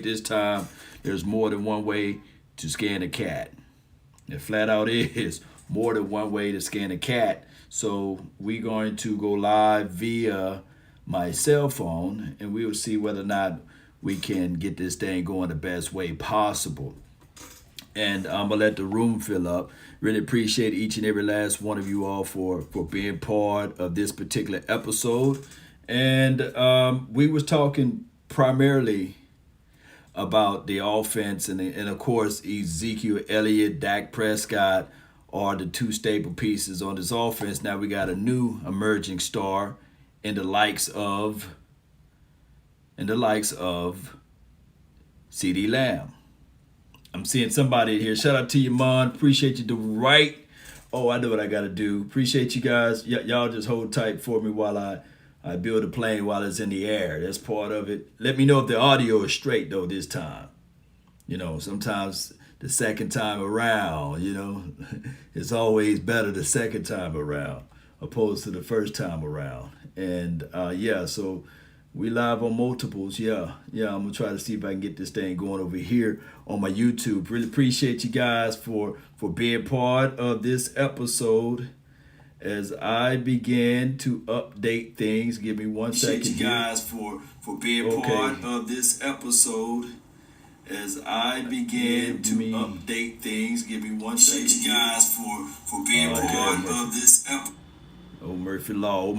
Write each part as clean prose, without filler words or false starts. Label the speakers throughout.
Speaker 1: this time, there's more than one way to scan a cat. It flat out is more than one way to scan a cat. So we're going to go live via my cell phone and we will see whether or not we can get this thing going the best way possible. And I'm gonna let the room fill up. Really appreciate each and every last one of you all for being part of this particular episode. And we was talking primarily about the offense and of course Ezekiel Elliott, Dak Prescott are the two staple pieces on this offense. Now we got a new emerging star in the likes of CD Lamb. I'm seeing somebody here. Shout out to you, Mon. Appreciate you. Oh, I know what I got to do. Appreciate you guys. Y'all just hold tight for me while I build a plane while it's in the air. That's part of it. Let me know if the audio is straight, though, this time. You know, sometimes the second time around, it's always better the second time around opposed to the first time around. And, so we live on multiples. I'm going to try to see if I can get this thing going over here on my YouTube. Really appreciate you guys for being part of this episode. As I begin to update things, give me one second. Appreciate you guys for being part of this episode. As I begin to update things, give me one second. Appreciate you guys for being part of this episode. Oh, Murphy Law.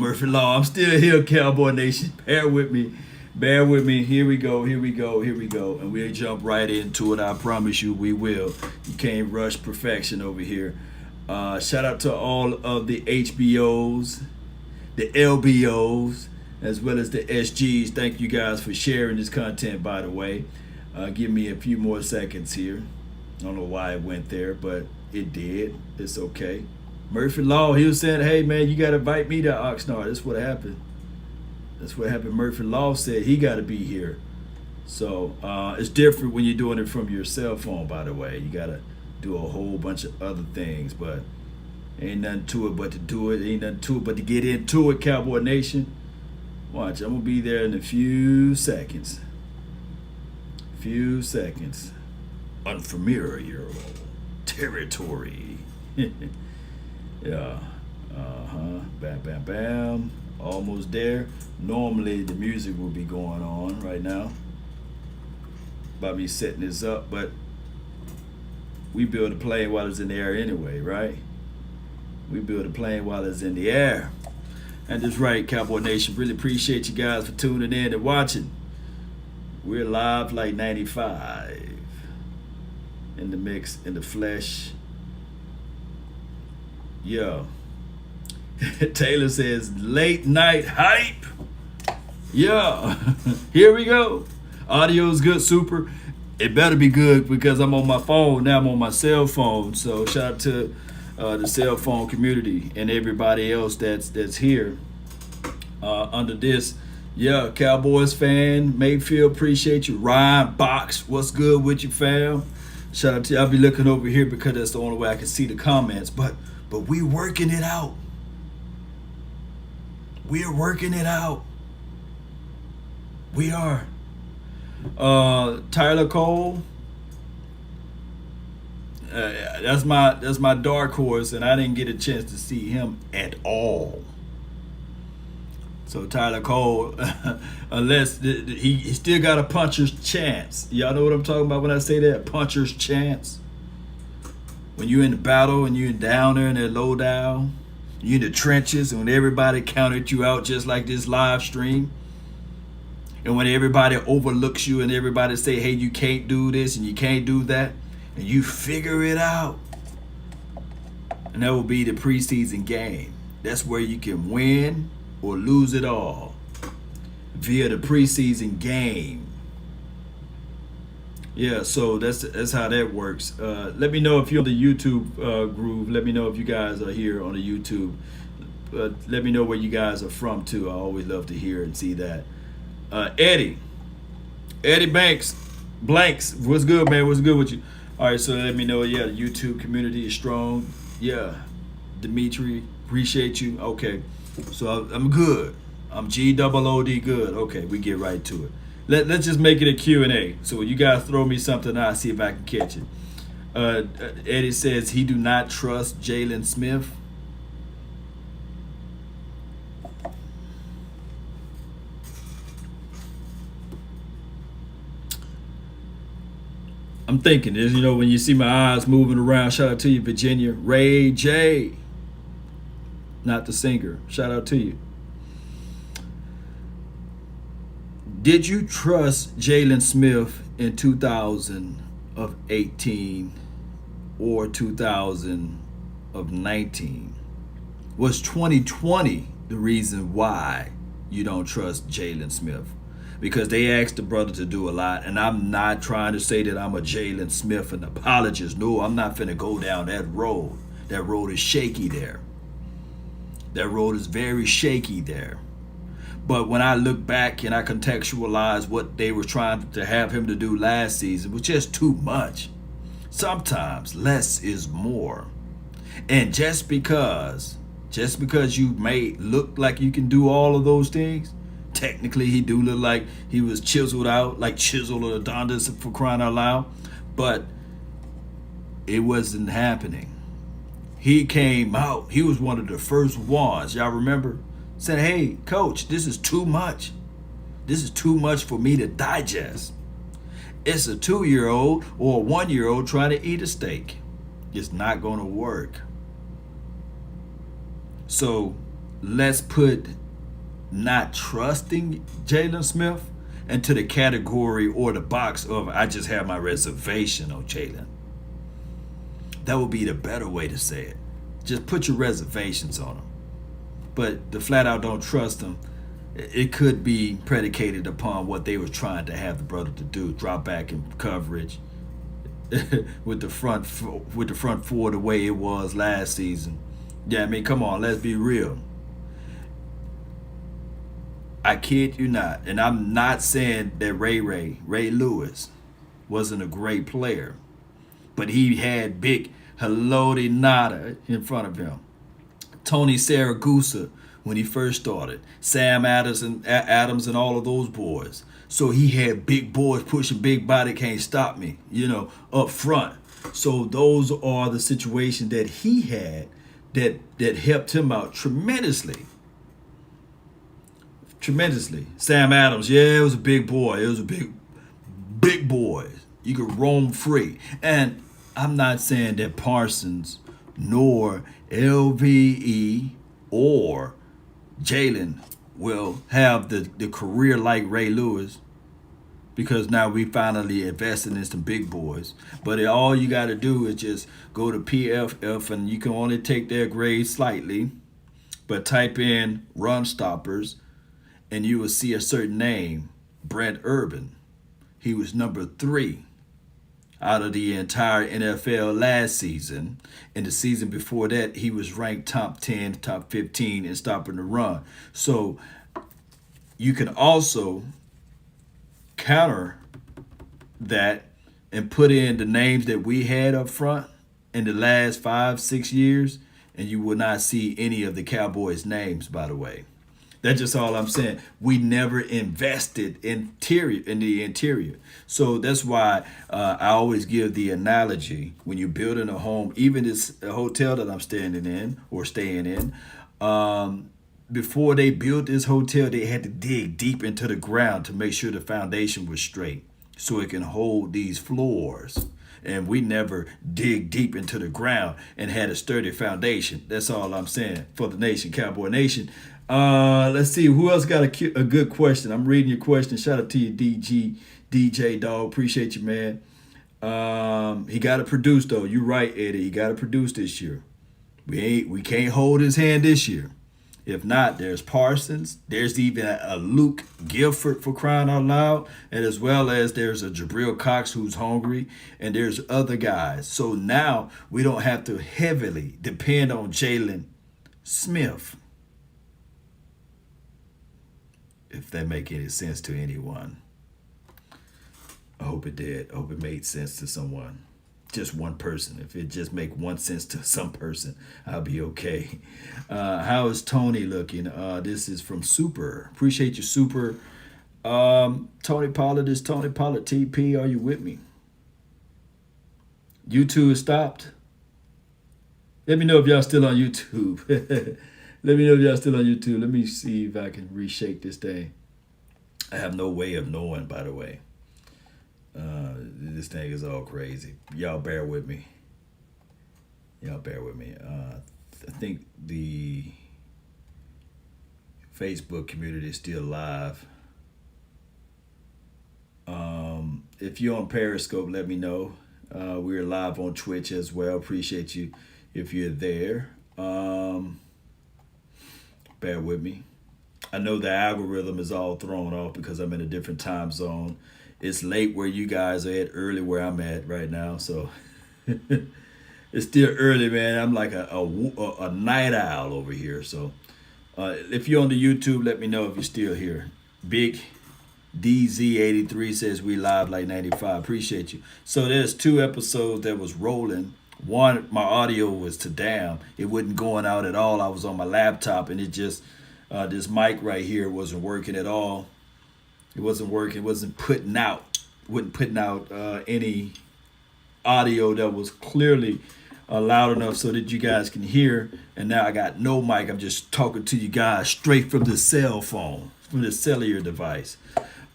Speaker 1: I'm still here, Cowboy Nation. Bear with me. Here we go. And we'll jump right into it. I promise you we will. You can't rush perfection over here. Shout out to all of the HBOs, the LBOs, as well as the SGs. Thank you guys for sharing this content, by the way. Give me a few more seconds here. I don't know why it went there, but it did. It's okay. Murphy Law, he was saying, hey, man, you got to invite me to Oxnard. That's what happened. Murphy Law said he got to be here. So it's different when you're doing it from your cell phone, by the way. You got to do a whole bunch of other things, but ain't nothing to it but to do it. Ain't nothing to it but to get into it, Cowboy Nation. Watch, I'm going to be there in a few seconds. Unfamiliar territory. Yeah. Bam. Almost there. Normally the music will be going on right now by me setting this up, but we build a plane while it's in the air anyway, right? We build a plane while it's in the air. And that's right, Cowboy Nation. Really appreciate you guys for tuning in and watching. We're live like 95. In the mix, in the flesh. Yeah. Taylor says, late night hype. Yeah. Here we go. Audio's good, super. It better be good because I'm on my phone. Now I'm on my cell phone. So shout out to the cell phone community and everybody else that's here under this. Yeah, Cowboys fan. Mayfield, appreciate you. Ryan Box, what's good with you, fam? Shout out to you. I'll be looking over here because that's the only way I can see the comments. But we working it out. We are working it out. We are. Tyler Cole. That's my dark horse, and I didn't get a chance to see him at all. So Tyler Cole, unless he still got a puncher's chance. Y'all know what I'm talking about when I say that? Puncher's chance. When you're in the battle and you're down there in that low down, you're in the trenches, and when everybody counted you out just like this live stream, and when everybody overlooks you and everybody say, hey, you can't do this and you can't do that, and you figure it out, and that will be the preseason game. That's where you can win or lose it all via the preseason game. Yeah, so that's how that works. Let me know if you're on the YouTube groove. Let me know if you guys are here on the YouTube. Let me know where you guys are from too. I always love to hear and see that. Eddie Blanks, what's good, man? What's good with you? All right, so let me know. Yeah, the YouTube community is strong. Yeah, Dimitri, appreciate you. Okay, so I'm good. I'm GOOD good. Okay, we get right to it. Let's just make it a Q&A. So when you guys throw me something, I'll see if I can catch it. Eddie says he do not trust Jalen Smith. I'm thinking this, when you see my eyes moving around, shout out to you, Virginia. Ray J. Not the singer. Shout out to you. Did you trust Jalen Smith in 2018 or 2019? Was 2020 the reason why you don't trust Jalen Smith? Because they asked the brother to do a lot, and I'm not trying to say that I'm a Jalen Smith and apologist. No, I'm not finna go down that road. That road is shaky there. That road is very shaky there. But when I look back and I contextualize what they were trying to have him to do last season, it was just too much. Sometimes less is more. And just because you may look like you can do all of those things, technically he do look like he was chiseled out, like Chisel or Adonis, for crying out loud. But it wasn't happening. He came out. He was one of the first ones. Y'all remember? Said, hey, coach, this is too much. This is too much for me to digest. It's a 2-year-old or a 1-year-old trying to eat a steak. It's not going to work. So let's put not trusting Jalen Smith into the category or the box of I just have my reservation on Jalen. That would be the better way to say it. Just put your reservations on him. But the flat out don't trust him, it could be predicated upon what they were trying to have the brother to do, drop back in coverage with the front four the way it was last season. Yeah, I mean, come on, let's be real. I kid you not, and I'm not saying that Ray Lewis wasn't a great player, but he had big Haloti Nada in front of him. Tony Saragusa when he first started, Sam Adams and all of those boys. So he had big boys pushing big body, can't stop me, up front. So those are the situations that he had that helped him out tremendously. Tremendously. Sam Adams, yeah, it was a big boy. It was a big boy. You could roam free. And I'm not saying that Parsons nor LVE or Jalen will have the career like Ray Lewis, because now we finally invested in some big boys. But all you got to do is just go to PFF, and you can only take their grade slightly, but type in run stoppers, and you will see a certain name, Brent Urban. He was number 3 out of the entire NFL last season. And the season before that, he was ranked top 10, top 15 in stopping the run. So you can also counter that and put in the names that we had up front in the last 5-6 years, and you will not see any of the Cowboys' names, by the way. That's just all I'm saying. We never invested in the interior. So that's why I always give the analogy when you're building a home, even this hotel that I'm staying in. Before they built this hotel, they had to dig deep into the ground to make sure the foundation was straight so it can hold these floors. And we never dig deep into the ground and had a sturdy foundation. That's all I'm saying for the nation, Cowboy Nation. Let's see who else got a good question. I'm reading your question. Shout out to you, DJ dog. Appreciate you, man. He got to produce though. You're right, Eddie. He got to produce this year. We can't hold his hand this year. If not, there's Parsons. There's even a Luke Gifford, for crying out loud, and as well as there's a Jabril Cox who's hungry, and there's other guys. So now we don't have to heavily depend on Jalen Smith. If that make any sense to anyone. I hope it did. I hope it made sense to someone. Just one person. If it just make one sense to some person, I'll be okay. How is Tony looking? This is from Super. Appreciate you, Super. Tony Pollard is Tony Pollard. TP, are you with me? YouTube is stopped. Let me know if y'all still on YouTube. Let me know if y'all still on YouTube. Let me see if I can reshake this thing. I have no way of knowing, by the way. This thing is all crazy. Y'all bear with me. I think the Facebook community is still live. If you're on Periscope, let me know. We're live on Twitch as well. Appreciate you if you're there. Bear with me. I know the algorithm is all thrown off because I'm in a different time zone. It's late where you guys are at, early where I'm at right now. So it's still early, man. I'm like a night owl over here. So if you're on the YouTube, let me know if you're still here. Big DZ83 says we live like 95. Appreciate you. So there's 2 episodes that was rolling. One, my audio was to damn. It wasn't going out at all. I was on my laptop and it just, this mic right here wasn't working at all. It wasn't working. It wasn't putting out any audio that was clearly loud enough so that you guys can hear. And now I got no mic. I'm just talking to you guys straight from the cell phone, from the cellular device.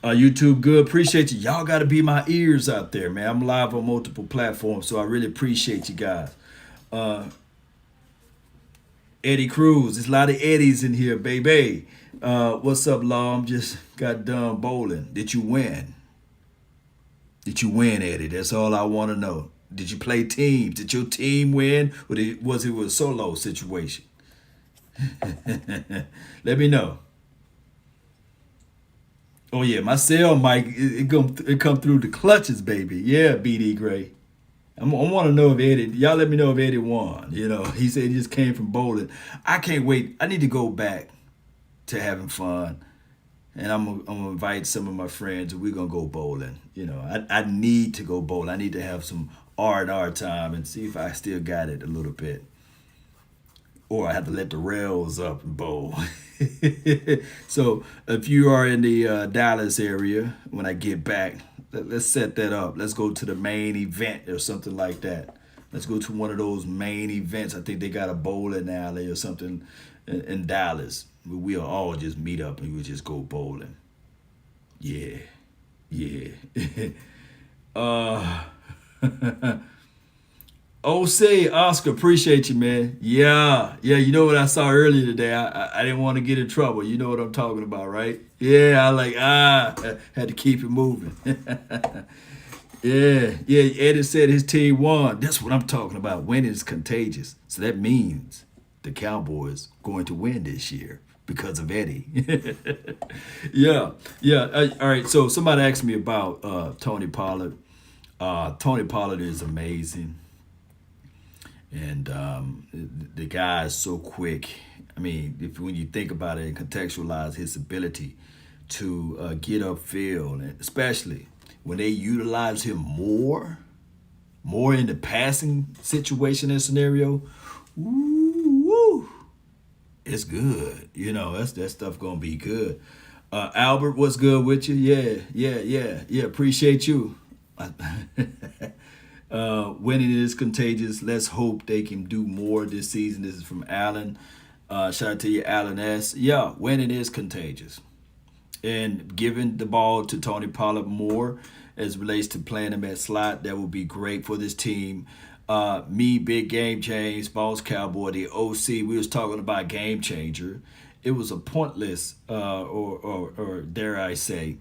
Speaker 1: YouTube, good. Appreciate you. Y'all got to be my ears out there, man. I'm live on multiple platforms, so I really appreciate you guys. Eddie Cruz. There's a lot of Eddies in here, baby. What's up, Law? I'm just got done bowling. Did you win? Did you win, Eddie? That's all I want to know. Did you play teams? Did your team win? Or was it a solo situation? Let me know. Oh, yeah, my cell mic, it come through the clutches, baby. Yeah, BD Gray. I want to know if Eddie, y'all let me know if Eddie won. You know, he said he just came from bowling. I can't wait. I need to go back to having fun. And I'm gonna invite some of my friends and we're going to go bowling. You know, I need to go bowling. I need to have some R&R time and see if I still got it a little bit. Or I have to let the rails up and bowl. So if you are in the Dallas area, when I get back, let's set that up. Let's go to the main event or something like that. Let's go to one of those main events. I think they got a bowling alley or something in Dallas. We'll all just meet up and we'll just go bowling. Yeah. OC, Oscar, appreciate you, man. Yeah, you know what I saw earlier today? I didn't want to get in trouble. You know what I'm talking about, right? Yeah, had to keep it moving. Yeah, Eddie said his team won. That's what I'm talking about. Winning is contagious. So that means the Cowboys going to win this year because of Eddie. Yeah. All right, so somebody asked me about Tony Pollard. Tony Pollard is amazing. And the guy is so quick. I mean, when you think about it and contextualize his ability to get upfield, and especially when they utilize him more in the passing situation and scenario, it's good. You know, that stuff gonna be good. Albert, what's good with you? Yeah. Appreciate you. Winning is contagious. Let's hope they can do more this season. This is from Alan. Shout out to you, Alan S. Yeah, winning is contagious. And giving the ball to Tony Pollard more as it relates to playing him at slot, that would be great for this team. Me, Big Game James, Boss Cowboy, the OC, we was talking about game changer. It was a pointless, or dare I say,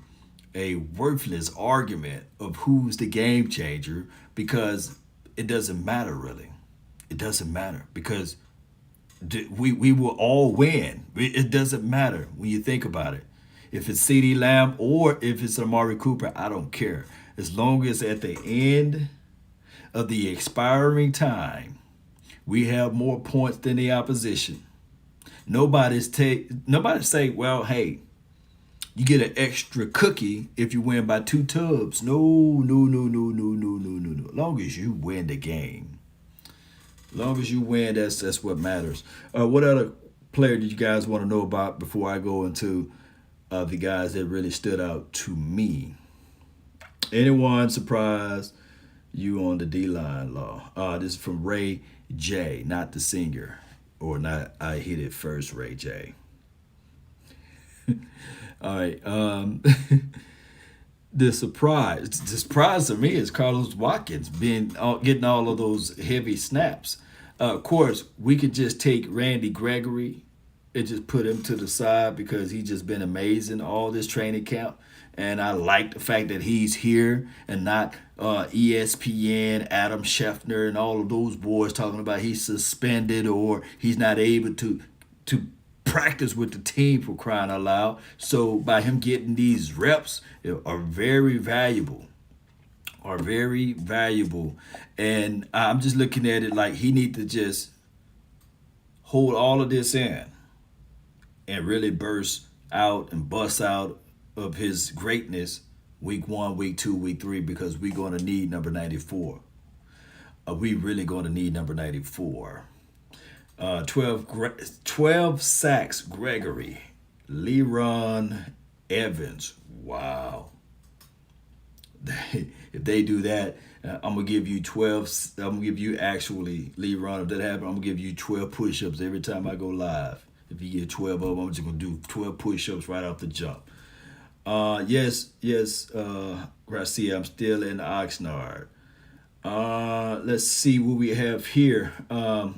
Speaker 1: a worthless argument of who's the game changer because it doesn't matter really. It doesn't matter because we will all win. It doesn't matter when you think about it. If it's CeeDee Lamb or if it's Amari Cooper, I don't care. As long as at the end of the expiring time, we have more points than the opposition. Nobody say, well, hey, you get an extra cookie if you win by 2 tubs. No. As long as you win the game. As long as you win, that's what matters. What other player did you guys want to know about before I go into of the guys that really stood out to me. Anyone surprised you on the D-line, Law? This is from Ray J, not the singer, or not I hit it first, Ray J. All right. The surprise to me is Carlos Watkins getting all of those heavy snaps. Of course, we could just take Randy Gregory and just put him to the side because he's just been amazing all this training camp. And I like the fact that he's here and not ESPN, Adam Schefter, and all of those boys talking about he's suspended or he's not able to practice with the team, for crying out loud. So by him getting these reps are very valuable. And I'm just looking at it like he needs to just hold all of this in and really burst out and bust out of his greatness week 1, week 2, week 3, because we're going to need number 94. We really going to need number 94. 12 sacks, Gregory. Leron Evans. Wow. If they do that, I'm going to give you 12. I'm going to give you actually, Leron, if that happens, I'm going to give you 12 push-ups every time I go live. If you get 12 of them, I'm just going to do 12 push-ups right off the jump. Yes, Garcia, I'm still in Oxnard. Let's see what we have here.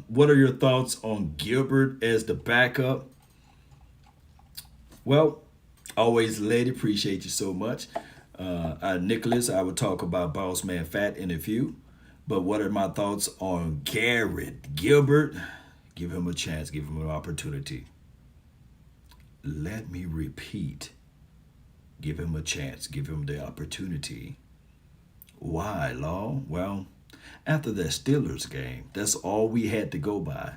Speaker 1: What are your thoughts on Gilbert as the backup? Well, always lady, appreciate you so much. Nicholas, I would talk about Boss Man Fat in a few. But what are my thoughts on Garrett Gilbert? Give him a chance, give him an opportunity. Let me repeat. Give him a chance, give him the opportunity. Why, Law? Well, after that Steelers game, that's all we had to go by.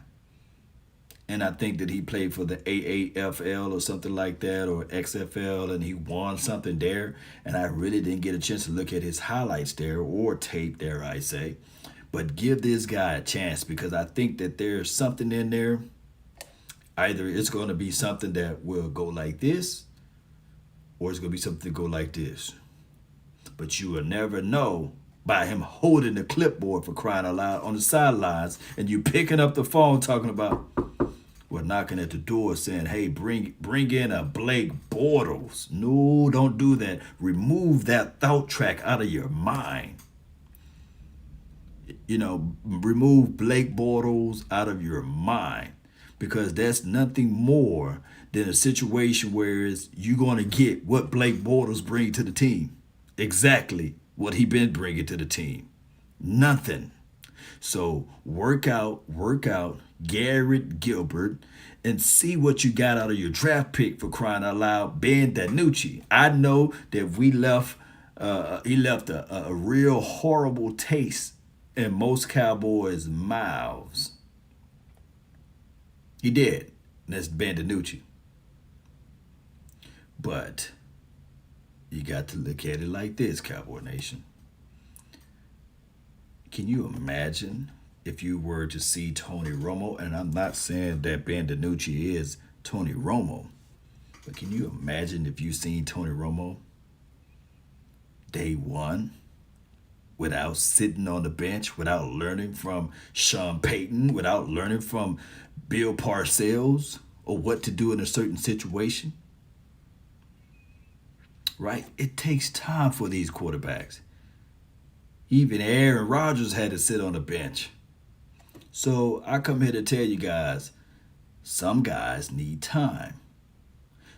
Speaker 1: And I think that he played for the AAFL or something like that, or XFL, and he won something there. And I really didn't get a chance to look at his highlights there, or tape there, I say. But give this guy a chance, because I think that there's something in there. Either it's going to be something that will go like this, or it's going to be something that go like this. But you will never know by him holding the clipboard, for crying out loud, on the sidelines, and you picking up the phone talking about, well, knocking at the door saying, hey, bring in a Blake Bortles. No, don't do that. Remove that thought track out of your mind. Remove Blake Bortles out of your mind, because that's nothing more than a situation where you're going to get what Blake Bortles bring to the team. Exactly what he been bringing to the team. Nothing. So work out Garrett Gilbert and see what you got out of your draft pick, for crying out loud, Ben DiNucci. I know that he left a real horrible taste in most Cowboys' mouths. He did. And that's Ben DiNucci. But you got to look at it like this, Cowboy Nation. Can you imagine if you were to see Tony Romo? And I'm not saying that Ben DiNucci is Tony Romo, but can you imagine if you seen Tony Romo day one, without sitting on the bench, without learning from Sean Payton, without learning from Bill Parcells, or what to do in a certain situation? Right? It takes time for these quarterbacks. Even Aaron Rodgers had to sit on the bench. So I come here to tell you guys, some guys need time.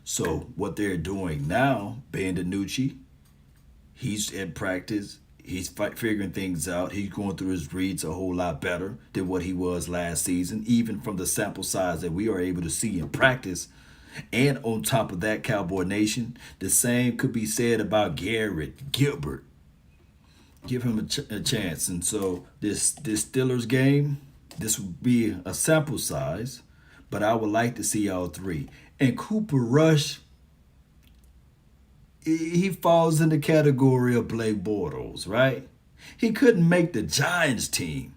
Speaker 1: So what they're doing now, Ben DiNucci, he's in practice. He's figuring things out. He's going through his reads a whole lot better than what he was last season, even from the sample size that we are able to see in practice. And on top of that, Cowboy Nation, the same could be said about Garrett Gilbert. Give him a chance. And so this Steelers game, this would be a sample size, but I would like to see all three. And Cooper Rush, he falls in the category of Blake Bortles, right? He couldn't make the Giants team.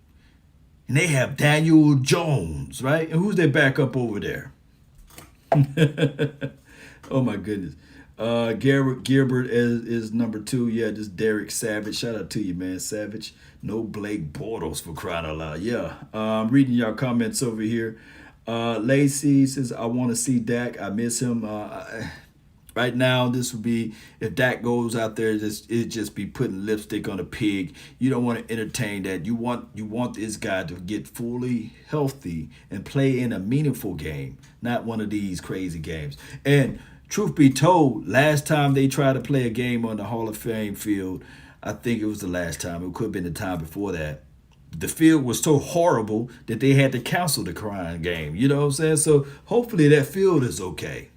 Speaker 1: And they have Daniel Jones, right? And who's their backup over there? Oh, my goodness. Garrett Gilbert is number 2. Yeah, just Derek Savage. Shout out to you, man, Savage. No Blake Bortles for crying out loud. Yeah. Reading your comments over here. Lacey says, I want to see Dak. I miss him. Right now, this would be, if Dak goes out there, it'd just be putting lipstick on a pig. You don't want to entertain that. You want this guy to get fully healthy and play in a meaningful game, not one of these crazy games. And truth be told, last time they tried to play a game on the Hall of Fame field, I think it was the last time. It could have been the time before that. The field was so horrible that they had to cancel the crying game. You know what I'm saying? So hopefully that field is okay.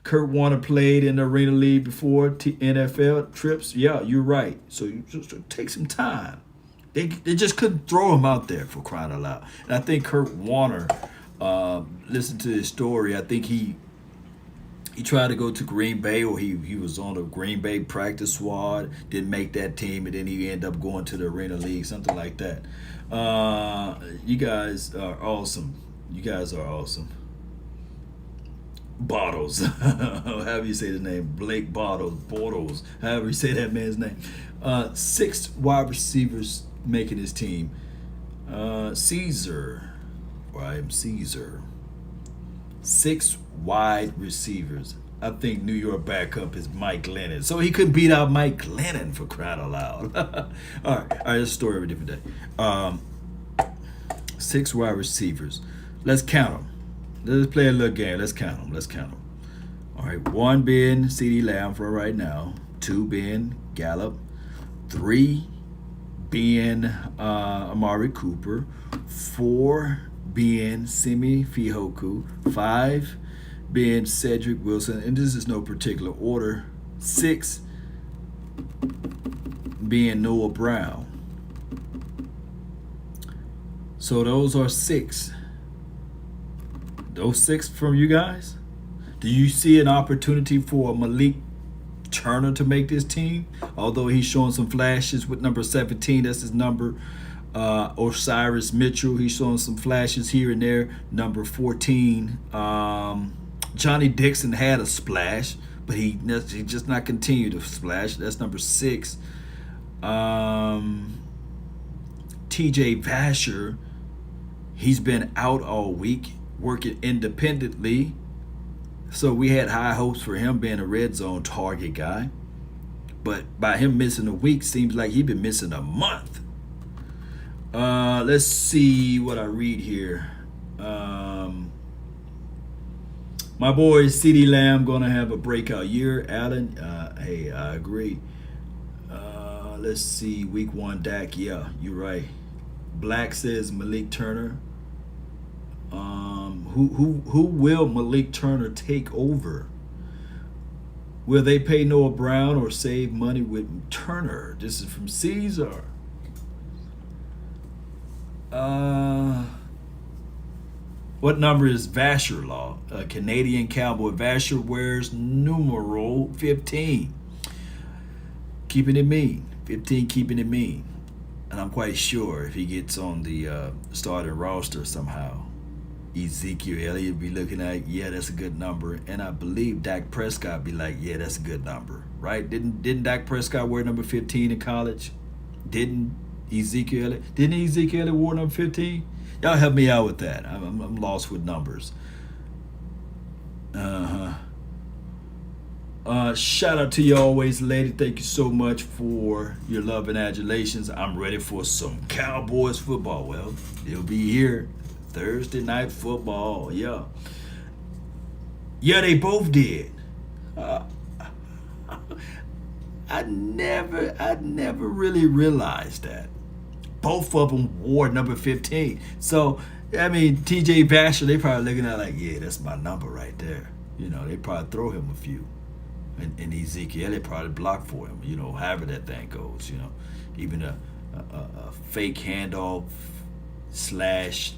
Speaker 1: Kurt Warner played in the Arena League before NFL trips. Yeah, you're right. So you just take some time. They just couldn't throw him out there for crying out loud. And I think Kurt Warner, listen to his story. I think he tried to go to Green Bay, or he was on the Green Bay practice squad, didn't make that team, and then he ended up going to the Arena League, something like that. You guys are awesome. Bottles. However you say the name. Blake Bortles. However you say that man's name. 6 wide receivers making his team. Caesar. 6 wide receivers. I think New York backup is Mike Lennon. So he couldn't beat out Mike Lennon for crying out loud. All right, that's a story of a different day. 6 wide receivers. Let's count them. Let's play a little game. Let's count them. All right, 1 being CeeDee Lamb for right now. 2 being Gallup. 3 being Amari Cooper. 4 being Simi Fehoko. 5 being Cedric Wilson. And this is no particular order. 6 being Noah Brown. So those are 6. Those 6 from you guys? Do you see an opportunity for Malik Turner to make this team? Although he's showing some flashes with number 17, that's his number. Osiris Mitchell, he's showing some flashes here and there. Number 14. Johnny Dixon had a splash, but he just not continued to splash. That's number 6. TJ Vasher, he's been out all week, working independently. So we had high hopes for him being a red zone target guy. But by him missing a week, seems like he's been missing a month. Let's see what I read here. My boy CeeDee Lamb gonna have a breakout year. Allen, hey, I agree. Let's see, week 1 Dak. Yeah, you're right. Black says Malik Turner. Who will Malik Turner take over? Will they pay Noah Brown or save money with Turner? This is from Caesar. What number is Vasher Law? A Canadian Cowboy. Vasher wears numeral 15. Keeping it mean. 15 keeping it mean. And I'm quite sure if he gets on the starting roster somehow, Ezekiel Elliott be looking like, yeah, that's a good number. And I believe Dak Prescott be like, yeah, that's a good number. Right? Didn't Dak Prescott wear number 15 in college? Didn't Ezekiel Elliott wear number 15? Y'all help me out with that. I'm lost with numbers. Shout out to you always, lady. Thank you so much for your love and adulations. I'm ready for some Cowboys football. Well, it'll be here. Thursday night football. Yeah, they both did. I never really realized that. Both of them wore number 15. So, I mean, TJ Vasher, they probably looking at like, yeah, that's my number right there. You know, they probably throw him a few. And Ezekiel, they probably block for him, you know, however that thing goes, you know. Even a fake handoff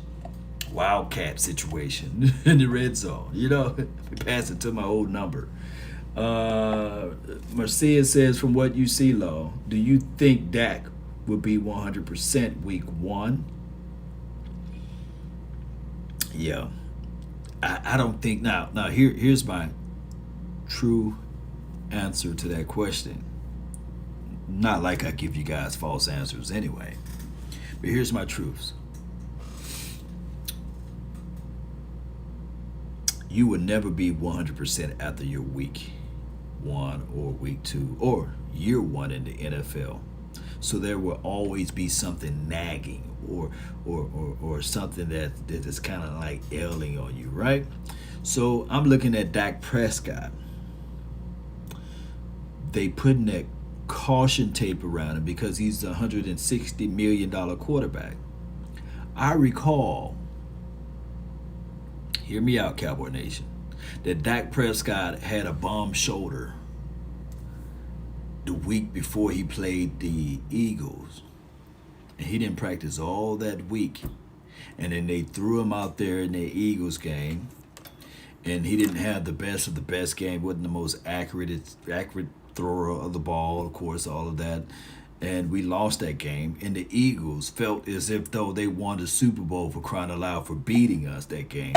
Speaker 1: / wildcat situation in the red zone, you know. Pass it to my old number. Marcia says, from what you see, Law, do you think Dak will be 100% week 1? Yeah. I don't think now here's my true answer to that question. Not like I give you guys false answers anyway. But here's my truths. You will never be 100% after your week 1 or week 2 or year 1 in the NFL. So there will always be something nagging or something that is kind of like ailing on you, right? So I'm looking at Dak Prescott. They putting that caution tape around him because he's a $160 million quarterback. I recall, hear me out, Cowboy Nation, that Dak Prescott had a bum shoulder the week before he played the Eagles. And he didn't practice all that week. And then they threw him out there in the Eagles game. And he didn't have the best of the best game. Wasn't the most accurate thrower of the ball, of course, all of that. And we lost that game. And the Eagles felt as if though they won the Super Bowl for crying aloud for beating us that game.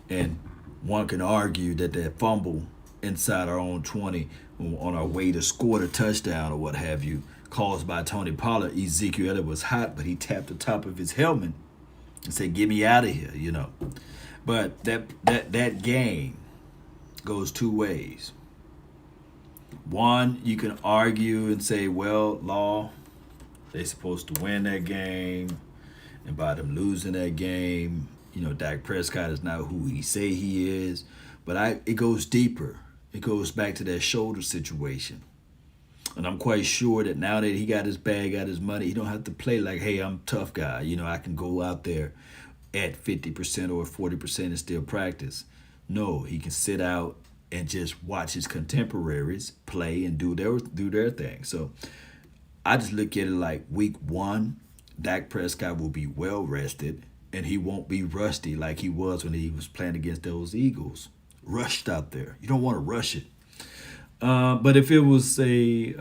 Speaker 1: And one can argue that that fumble inside our own 20 on our way to score the touchdown or what have you, caused by Tony Pollard. Ezekiel Elliott was hot, but he tapped the top of his helmet and said, "Get me out of here," you know. But that game goes two ways. One, you can argue and say, well, Law, they're supposed to win that game, and by them losing that game, you know, Dak Prescott is not who he say he is. But it goes deeper. It goes back to that shoulder situation. And I'm quite sure that now that he got his bag, got his money, he don't have to play like, hey, I'm a tough guy. You know, I can go out there at 50% or 40% and still practice. No, he can sit out and just watch his contemporaries play and do their thing. So I just look at it like week 1, Dak Prescott will be well rested and he won't be rusty like he was when he was playing against those Eagles. Rushed out there. You don't want to rush it. But if it was a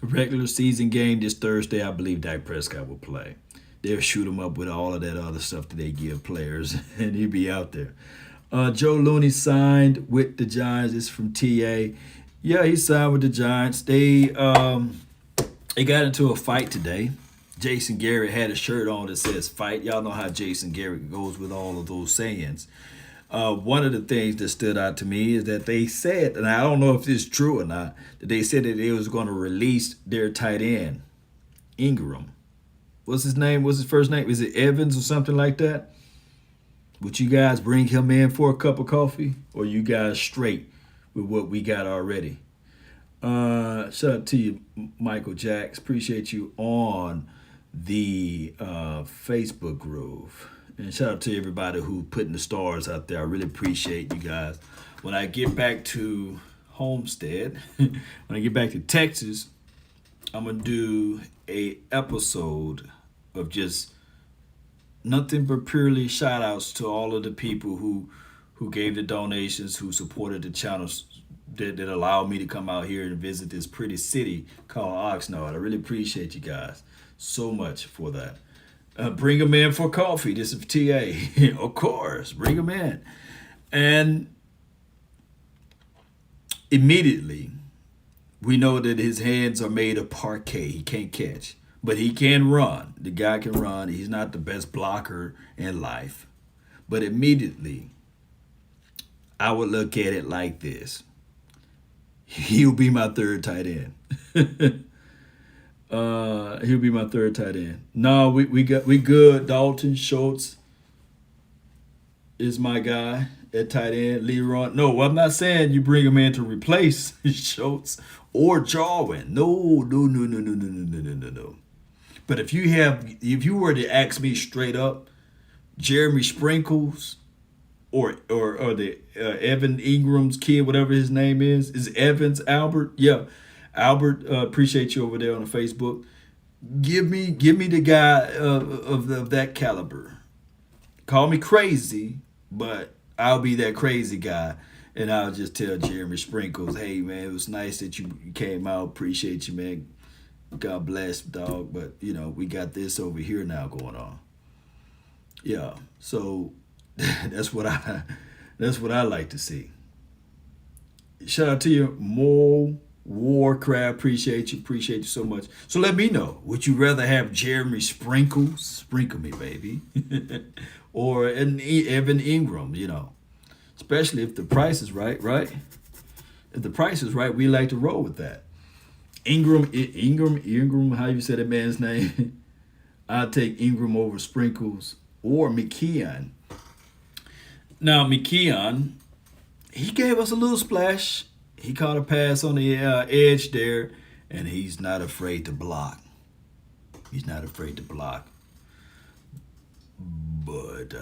Speaker 1: regular season game this Thursday, I believe Dak Prescott will play. They'll shoot him up with all of that other stuff that they give players, and he'll be out there. Joe Looney signed with the Giants. It's from TA. Yeah, he signed with the Giants. They got into a fight today. Jason Garrett had a shirt on that says fight. Y'all know how Jason Garrett goes with all of those sayings. One of the things that stood out to me is that they said, and I don't know if this is true or not, that they said that they was going to release their tight end, Ingram. What's his name? What's his first name? Is it Evans or something like that? Would you guys bring him in for a cup of coffee? Or you guys straight with what we got already? Shout out to you, Michael Jacks. Appreciate you on the Facebook groove. And shout out to everybody who putting the stars out there. I really appreciate you guys. When I get back to Homestead, when I get back to Texas, I'm going to do a episode of just nothing but purely shout outs to all of the people who gave the donations, who supported the channels that allowed me to come out here and visit this pretty city called Oxnard. I really appreciate you guys so much for that. Bring them in for coffee. This is TA. Of course, bring them in. And immediately, we know that his hands are made of parquet. He can't catch, but he can run. The guy can run. He's not the best blocker in life. But immediately, I would look at it like this. He'll be my third tight end. He'll be my third tight end. No, we good. Dalton Schultz is my guy at tight end. Leroy. No, I'm not saying you bring him in to replace Schultz or Jarwin. No. But if you were to ask me straight up, Jeremy Sprinkles or the Evan Ingram's kid, whatever his name is Evans Albert? Yeah. Albert, appreciate you over there on the Facebook. Give me the guy of that caliber. Call me crazy, but I'll be that crazy guy, and I'll just tell Jeremy Sprinkles, hey man, it was nice that you came out. Appreciate you, man. God bless, dog. But you know, we got this over here now going on. Yeah, so that's what That's what I like to see. Shout out to you, Mo Warcraft. Appreciate you so much. So let me know. Would you rather have Jeremy sprinkle me, baby, or Evan Ingram? Especially if the price is right, right? If the price is right, we like to roll with that. Ingram. How you say that man's name? I'll take Ingram over Sprinkles or McKeon. Now McKeon, he gave us a little splash. He caught a pass on the edge there, and he's not afraid to block. He's not afraid to block. But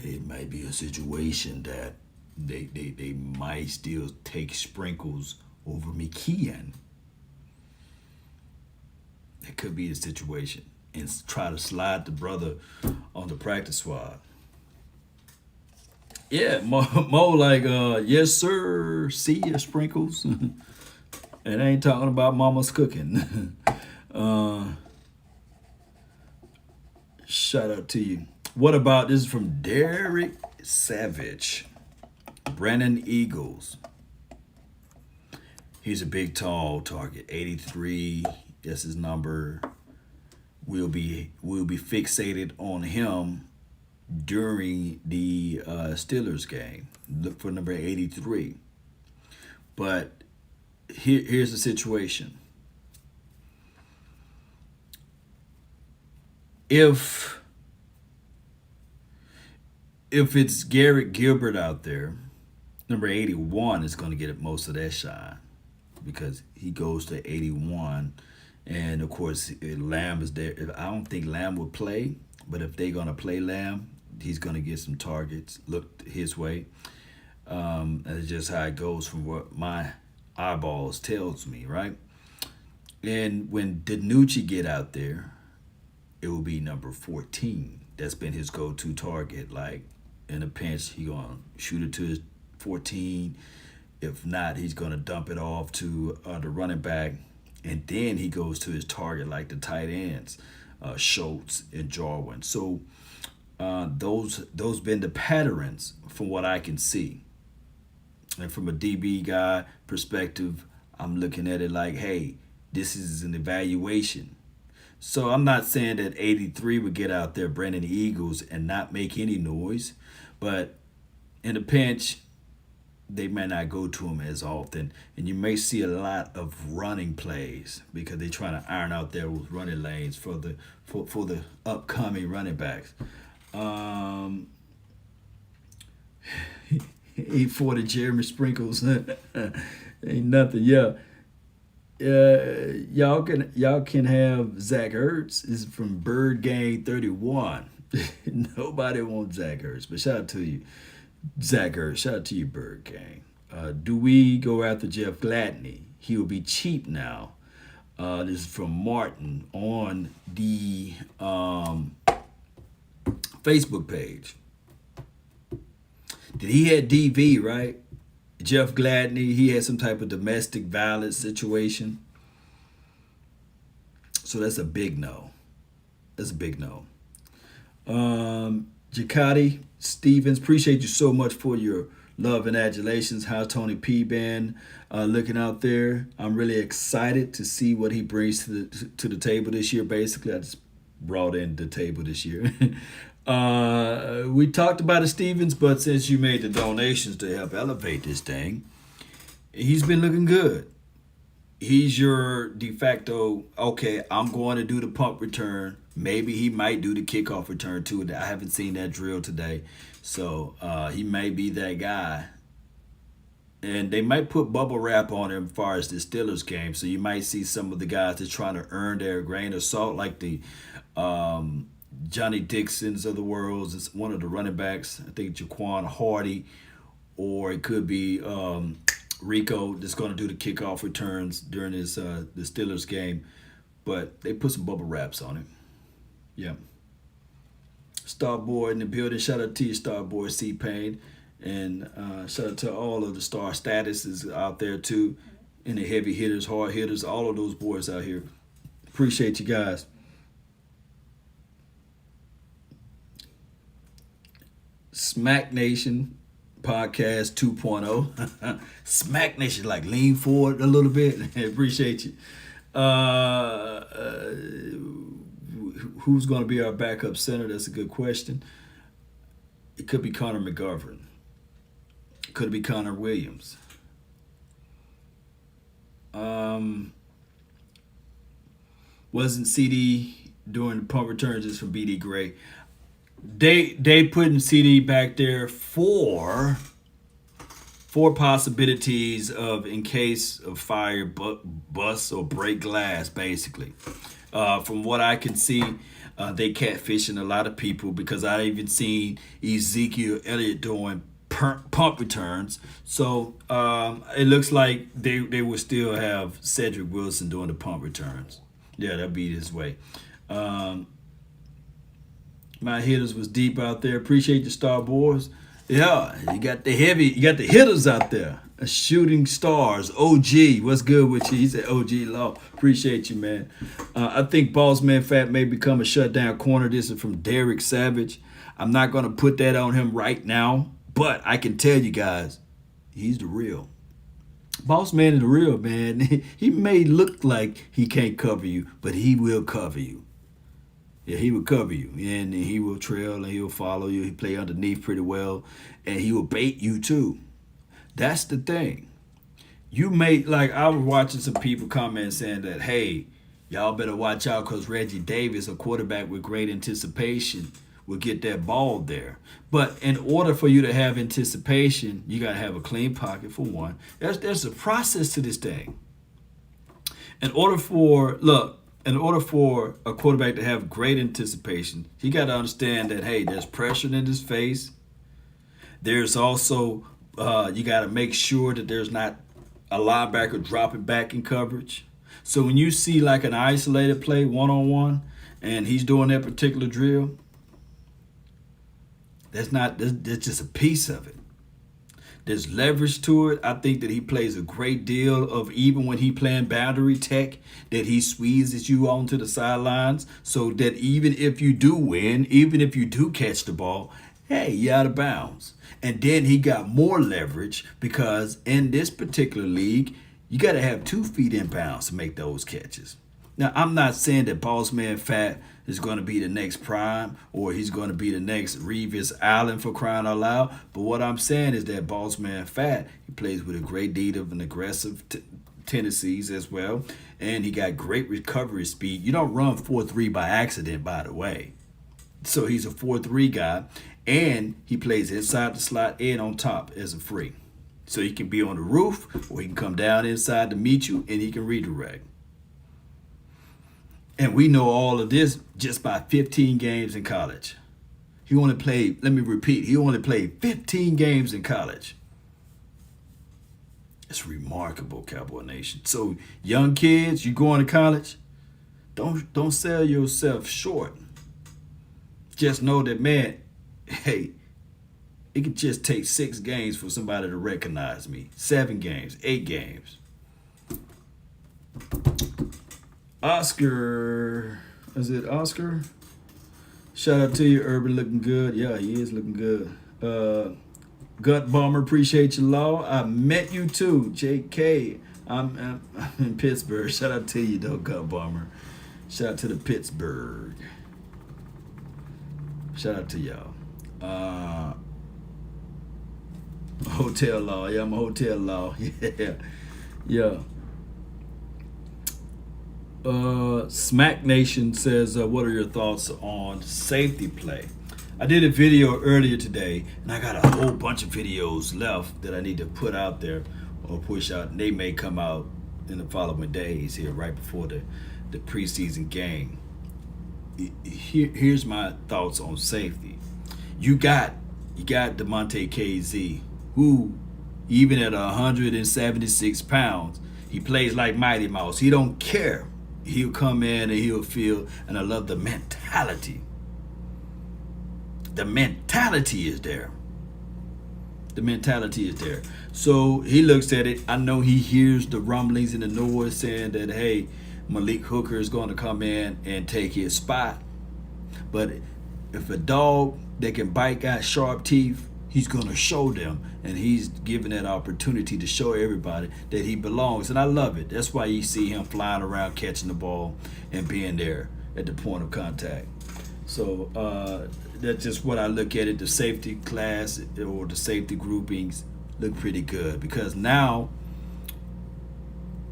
Speaker 1: it might be a situation that they might still take Sprinkles over McKeon. That could be the situation. And try to slide the brother on the practice squad. Yeah, Mo like, yes, sir. See ya, Sprinkles. And I ain't talking about mama's cooking. Shout out to you. What about this is from Derek Savage. Brandon Eagles. He's a big, tall target. 83. That's his number. We'll be fixated on him during the Steelers game. Look for number 83. But here's the situation. If it's Garrett Gilbert out there, number 81 is going to get most of that shine because he goes to 81. And, of course, Lamb is there. I don't think Lamb would play, but if they're going to play Lamb, he's going to get some targets. Look his way. That's just how it goes from what my eyeballs tells me, right? And when DiNucci get out there, it will be number 14. That's been his go-to target. Like, in a pinch, he's going to shoot it to his 14. If not, he's going to dump it off to the running back. And then he goes to his target like the tight ends, Schultz and Jarwin. So those been the patterns from what I can see. And from a DB guy perspective, I'm looking at it like, hey, this is an evaluation. So I'm not saying that 83 would get out there, Brandon Eagles, and not make any noise. But in a pinch, they may not go to him as often. And you may see a lot of running plays because they're trying to iron out their running lanes for the upcoming running backs. 840 Jeremy Sprinkles. Ain't nothing, yeah. Y'all can have Zach Ertz. This is from Bird Gang 31. Nobody wants Zach Ertz, but shout out to you, Zach Ertz. Shout out to you, Bird Gang. Do we go after Jeff Gladney? He will be cheap now. This is from Martin on the Facebook page. Did he had DV, right? Jeff Gladney, he had some type of domestic violence situation. So that's a big no. That's a big no. Jacati Stevens, appreciate you so much for your love and adulations. How's Tony P been looking out there? I'm really excited to see what he brings to the table this year. Basically, I just brought in the table this year. We talked about it, Stevens, but since you made the donations to help elevate this thing, he's been looking good. He's your de facto, okay, I'm going to do the punt return. Maybe he might do the kickoff return too. I haven't seen that drill today. So he may be that guy. And they might put bubble wrap on him as far as the Steelers game. So you might see some of the guys that's trying to earn their grain of salt, like the Johnny Dixons of the world. It's one of the running backs. I think Jaquan Hardy, or it could be Rico that's going to do the kickoff returns during this the Steelers game. But they put some bubble wraps on him. Yeah. Starboy in the building. Shout out to you, Starboy C-Pain. And shout out to all of the star statuses out there too. And the heavy hitters, hard hitters, all of those boys out here. Appreciate you guys. Smack Nation. Podcast 2.0. Smack Nation, like lean forward a little bit. Appreciate you. Who's going to be our backup center? That's a good question. It could be Connor McGovern. It could be Connor Williams. Wasn't CD doing the punt returns just from BD Gray? They putting CD back there for possibilities of in case of fire, bust or break glass, basically. From what I can see, they catfishing a lot of people because I even seen Ezekiel Elliott doing pump returns. So it looks like they will still have Cedric Wilson doing the pump returns. Yeah, that'll be this way. My hitters was deep out there. Appreciate the Star Boys. Yeah, you got the hitters out there. Shooting stars. OG, what's good with you? He said OG Law. Appreciate you, man. I think Boss Man Fat may become a shutdown corner. This is from Derek Savage. I'm not going to put that on him right now, but I can tell you guys, he's the real. Boss Man is the real, man. He may look like he can't cover you, but he will cover you. Yeah, he will cover you, and he will trail, and he'll follow you. He play underneath pretty well, and he will bait you too. That's the thing. You may, like, I was watching some people comment saying that, hey, y'all better watch out because Reggie Davis, a quarterback with great anticipation, will get that ball there. But in order for you to have anticipation, you got to have a clean pocket for one. There's a process to this thing. In order for a quarterback to have great anticipation, he got to understand that, hey, there's pressure in his face. There's also, you got to make sure that there's not a linebacker dropping back in coverage. So when you see like an isolated play, one-on-one, and he's doing that particular drill, that's just a piece of it. There's leverage to it. I think that he plays a great deal of, even when he playing boundary tech, that he squeezes you onto the sidelines so that even if you do win, even if you do catch the ball, hey, you're out of bounds. And then he got more leverage because in this particular league, you got to have 2 feet in bounds to make those catches. Now, I'm not saying that Boss Man Fat is going to be the next Prime or he's going to be the next Revis Allen for crying out loud. But what I'm saying is that Boss Man Fat, he plays with a great deal of an aggressive tendencies as well. And he got great recovery speed. You don't run 4.3 by accident, by the way. So he's a 4.3 guy. And he plays inside the slot and on top as a free. So he can be on the roof or he can come down inside to meet you and he can redirect. And we know all of this just by 15 games in college. He only played, let me repeat, he only played 15 games in college. It's remarkable, Cowboy Nation. So young kids, you going to college, don't sell yourself short. Just know that, man, hey, it could just take 6 games for somebody to recognize me. 7 games, 8 games. Oscar, is it Oscar? Shout out to you, Urban, looking good. Yeah, he is looking good. Gut Bomber, appreciate you, Law. I met you too, JK. I'm in Pittsburgh. Shout out to you, though, Gut Bomber. Shout out to the Pittsburgh. Shout out to y'all. Hotel Law. Yeah, I'm a Hotel Law. Yeah. Smack Nation says, what are your thoughts on safety play? I did a video earlier today, and I got a whole bunch of videos left that I need to put out there or push out. And they may come out in the following days here, right before the preseason game. Here's my thoughts on safety. You got DeMonte KZ, who even at 176 pounds, he plays like Mighty Mouse. He don't care. He'll come in and he'll feel, and I love the mentality. The mentality is there. The mentality is there. So he looks at it. I know he hears the rumblings and the noise saying that, hey, Malik Hooker is going to come in and take his spot. But if a dog that can bite got sharp teeth, He's going to show them, and he's given that opportunity to show everybody that he belongs. And I love it. That's why you see him flying around, catching the ball, and being there at the point of contact. So that's just what I look at it. The safety class or the safety groupings look pretty good because now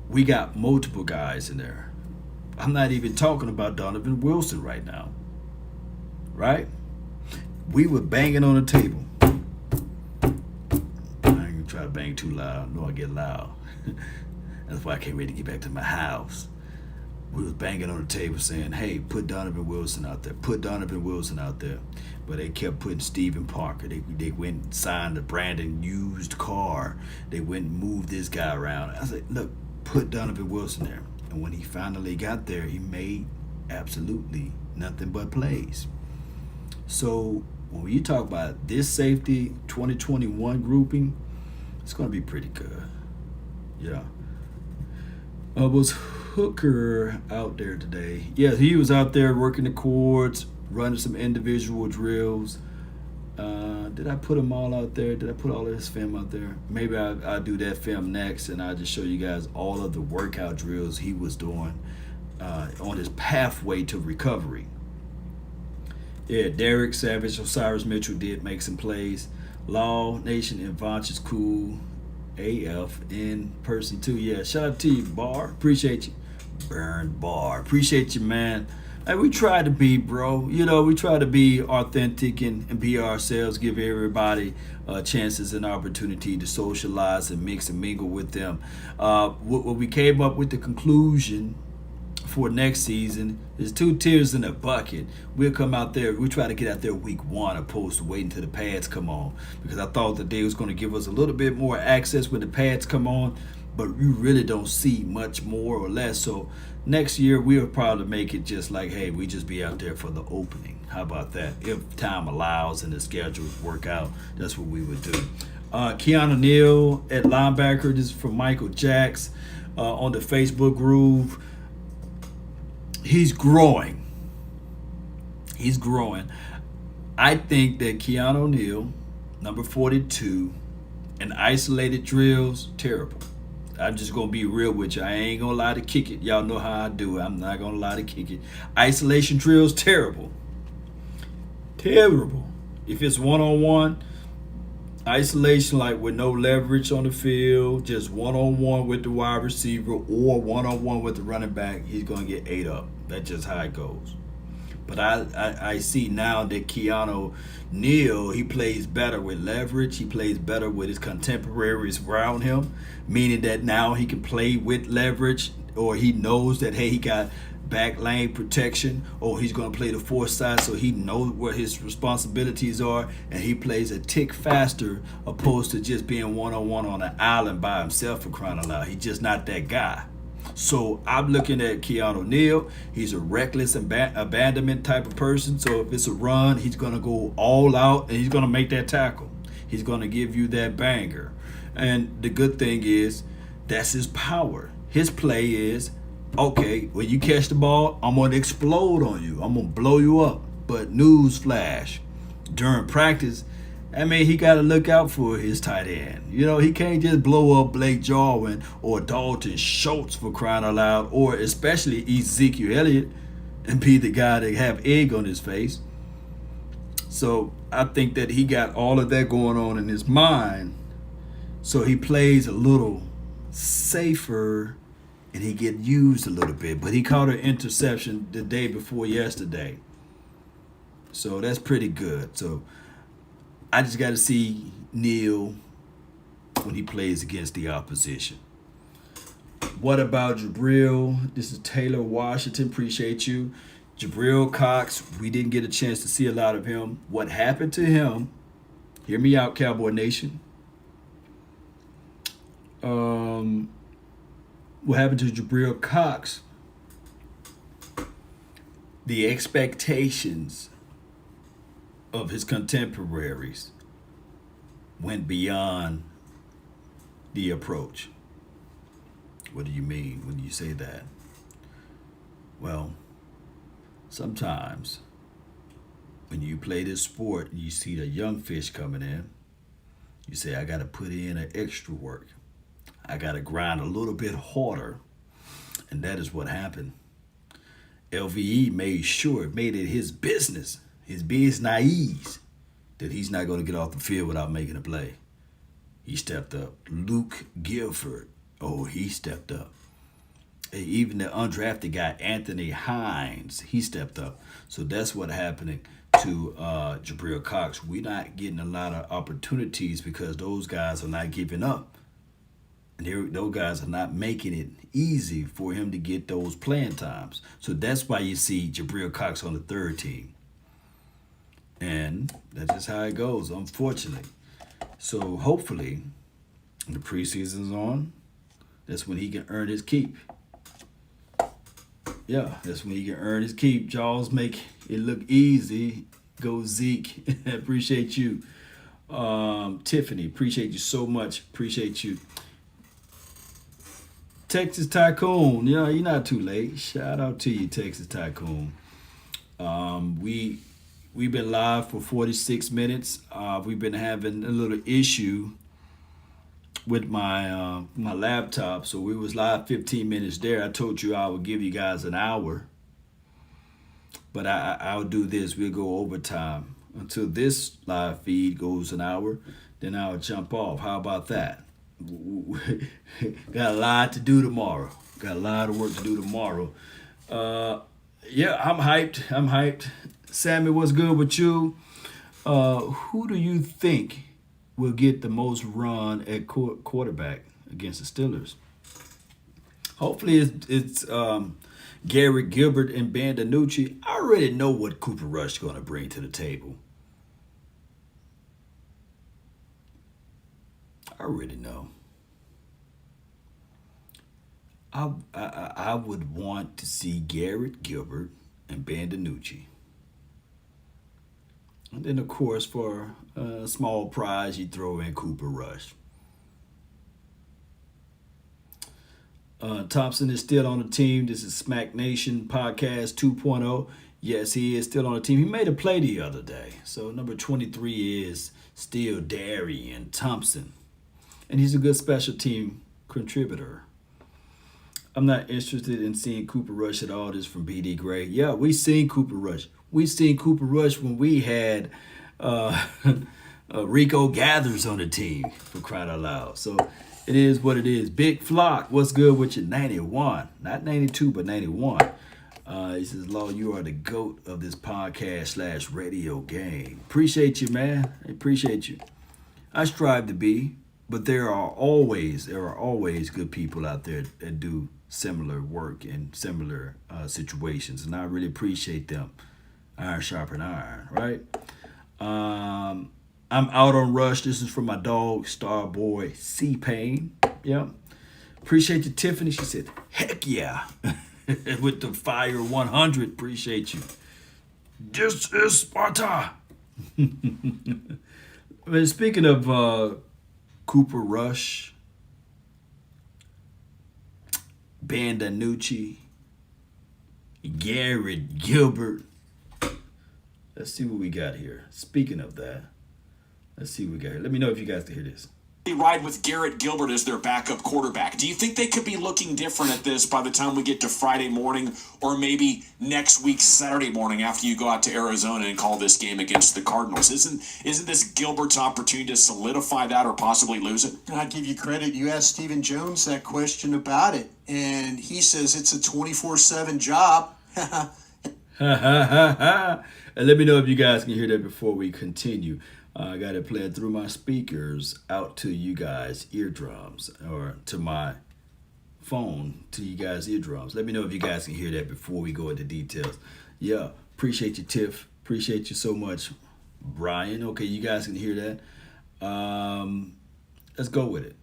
Speaker 1: we got multiple guys in there. I'm not even talking about Donovan Wilson right now, right? We were banging on the table. I ain't gonna try to bang too loud. I know I get loud. That's why I can't wait to get back to my house. We was banging on the table saying, hey, put Donovan Wilson out there. Put Donovan Wilson out there. But they kept putting Steven Parker. They went and signed a Brandon used car. They went and moved this guy around. I said, look, put Donovan Wilson there. And when he finally got there, he made absolutely nothing but plays. So when you talk about this safety 2021 grouping, it's going to be pretty good. Yeah. Was Hooker out there today? Yeah, he was out there working the cords, running some individual drills. Did I put them all out there? Did I put all of his film out there? Maybe I'll do that film next, and I'll just show you guys all of the workout drills he was doing on his pathway to recovery. Yeah, Derek Savage, Osiris Mitchell did make some plays. Law, Nation, and Vonch is cool. AF in person too. Yeah, shout out to you, Bar. Appreciate you. Burn Bar. Appreciate you, man. Hey, we try to be, bro. You know, we try to be authentic and be ourselves, give everybody chances and opportunity to socialize and mix and mingle with them. What we came up with the conclusion for next season is 2 tiers in a bucket. We'll come out there. We try to get out there week 1 opposed to waiting till the pads come on, because I thought that they was going to give us a little bit more access when the pads come on, but you really don't see much more or less. So next year we'll probably make it just like, hey, we just be out there for the opening. How about that? If time allows and the schedules work out, that's what we would do. Keanu Neal at linebacker. This is from Michael Jacks on the Facebook groove. He's growing. He's growing. I think that Keanu Neal, number 42, and isolated drills, terrible. I'm just going to be real with you. I ain't going to lie to kick it. Y'all know how I do it. I'm not going to lie to kick it. Isolation drills, terrible. Terrible. If it's one-on-one, isolation like with no leverage on the field, just one-on-one with the wide receiver or one-on-one with the running back, he's going to get ate up. That's just how it goes. But I see now that Keanu Neal, he plays better with leverage. He plays better with his contemporaries around him, meaning that now he can play with leverage, or he knows that, hey, he got back lane protection, or he's going to play the 4 side, so he knows what his responsibilities are, and he plays a tick faster opposed to just being one-on-one on an island by himself, for crying out loud. He's just not that guy. So I'm looking at Keanu Neal. He's a reckless abandonment type of person. So if it's a run, he's going to go all out and he's going to make that tackle. He's going to give you that banger. And the good thing is that's his power. His play is, okay, when you catch the ball, I'm going to explode on you. I'm going to blow you up. But news flash, during practice, I mean, he got to look out for his tight end. You know, he can't just blow up Blake Jarwin or Dalton Schultz, for crying out loud, or especially Ezekiel Elliott, and be the guy that have egg on his face. So I think that he got all of that going on in his mind. So he plays a little safer and he get used a little bit. But he caught an interception the day before yesterday. So that's pretty good. So I just got to see Neal when he plays against the opposition. What about Jabril? This is Taylor Washington. Appreciate you. Jabril Cox, we didn't get a chance to see a lot of him. What happened to him? Hear me out, Cowboy Nation. What happened to Jabril Cox? The expectations of his contemporaries went beyond the approach. What do you mean when you say that? Well, sometimes when you play this sport and you see the young fish coming in, You say, I got to put in an extra work. I got to grind a little bit harder. And that is what happened. LVE made it his business, his business, that he's not going to get off the field without making a play. He stepped up. Luke Gilford, he stepped up. Even the undrafted guy, Anthony Hines, he stepped up. So that's what's happening to Jabril Cox. We're not getting a lot of opportunities because those guys are not giving up. And those guys are not making it easy for him to get those playing times. So that's why you see Jabril Cox on the third team. And that's just how it goes, unfortunately. So hopefully, when the preseason's on, that's when he can earn his keep. Yeah, that's when he can earn his keep. Jaws make it look easy. Go Zeke. Appreciate you. Tiffany, appreciate you so much. Appreciate you. Texas Tycoon, you're not too late. Shout out to you, Texas Tycoon. We've been live for 46 minutes. We've been having a little issue with my laptop, so we was live 15 minutes there. I told you I would give you guys an hour, but I'll do this. We'll go overtime until this live feed goes an hour. Then I'll jump off. How about that? Got a lot to do tomorrow. Got a lot of work to do tomorrow. Yeah, I'm hyped. Sammy, what's good with you? Who do you think will get the most run at quarterback against the Steelers? Hopefully it's Garrett Gilbert and Ben DiNucci. I already know what Cooper Rush is going to bring to the table. I already know. I would want to see Garrett Gilbert and Ben DiNucci. And then, of course, for a small prize, you throw in Cooper Rush. Thompson is still on the team. This is Smack Nation Podcast 2.0. Yes, he is still on the team. He made a play the other day. So number 23 is still Darian Thompson. And he's a good special team contributor. I'm not interested in seeing Cooper Rush at all. This from BD Gray. Yeah, we seen Cooper Rush. We seen Cooper Rush when we had Rico Gathers on the team, for crying out loud. So it is what it is. Big Flock, what's good with you? 91. Not 92, but 91. He says, Law, you are the GOAT of this podcast / radio game. Appreciate you, man. I appreciate you. I strive to be, but there are always good people out there that do similar work in similar situations, and I really appreciate them. Iron sharpen iron, right? I'm out on Rush. This is from my dog, Starboy C-Pain. Yeah. Appreciate you, Tiffany. She said, heck yeah. With the Fire 100. Appreciate you. This is Sparta. But speaking of Cooper Rush, Ben DiNucci, Garrett Gilbert. Let's see what we got here. Speaking of that, let's see what we got here. Let me know if you guys can hear this.
Speaker 2: They ride with Garrett Gilbert as their backup quarterback. Do you think they could be looking different at this by the time we get to Friday morning, or maybe next week Saturday morning after you go out to Arizona and call this game against the Cardinals? Isn't this Gilbert's opportunity to solidify that or possibly lose it?
Speaker 3: I'd give you credit. You asked Stephen Jones that question about it, and he says it's a 24/7 job.
Speaker 1: And let me know if you guys can hear that before we continue. I got it playing through my speakers out to you guys' eardrums, or to my phone to you guys' eardrums. Let me know if you guys can hear that before we go into details. Yeah, appreciate you, Tiff. Appreciate you so much, Brian. Okay, you guys can hear that. Let's go with it.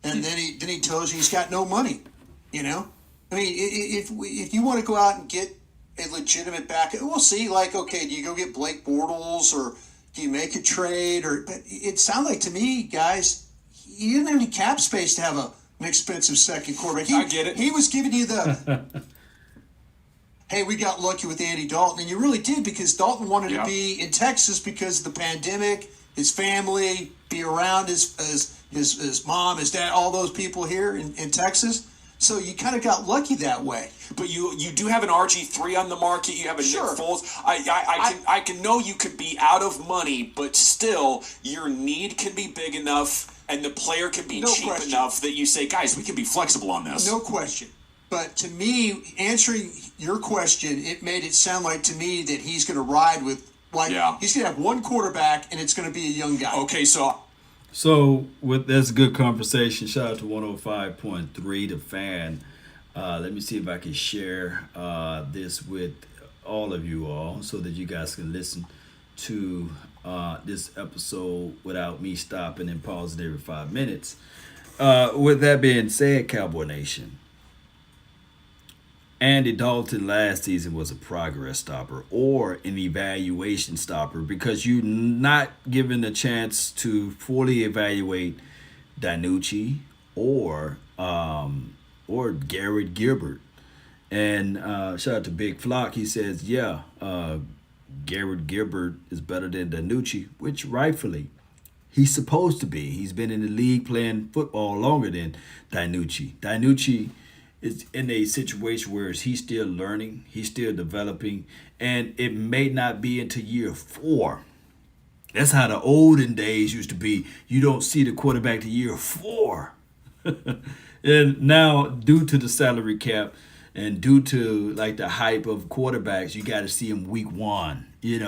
Speaker 3: And then he tells you he's got no money. You know, I mean, if you want to go out and get a legitimate backup, we'll see. Like, okay, do you go get Blake Bortles, or do you make a trade? But it sounded like to me, guys, he didn't have any cap space to have an expensive second quarterback.
Speaker 2: I get it.
Speaker 3: He was giving you the, hey, we got lucky with Andy Dalton, and you really did, because Dalton wanted to be in Texas because of the pandemic. his family, be around his mom, his dad, all those people here in Texas. So you kind of got lucky that way.
Speaker 2: But you do have an RG3 on the market. You have a
Speaker 3: Sure.
Speaker 2: Nick Foles. I can know you could be out of money, but still your need can be big enough and the player can be cheap enough that you say, guys, we can be flexible on this.
Speaker 3: No question. But to me, answering your question, it made it sound like to me that he's going to ride with, he's going to have one quarterback and it's going to be a young guy.
Speaker 2: Okay, so
Speaker 1: that's a good conversation. Shout out to 105.3 The Fan. Let me see if I can share this with all of you all so that you guys can listen to this episode without me stopping and pausing every 5 minutes. With that being said, Cowboy Nation, Andy Dalton last season was a progress stopper or an evaluation stopper because you're not given the chance to fully evaluate Danucci or Garrett Gilbert. And shout out to Big Flock. He says, Garrett Gilbert is better than Danucci, which rightfully he's supposed to be. He's been in the league playing football longer than Danucci. Danucci is in a situation where he's still learning, he's still developing, and it may not be until year 4. That's how the olden days used to be. You don't see the quarterback to year 4. And now, due to the salary cap and due to like the hype of quarterbacks, you got to see them week 1. You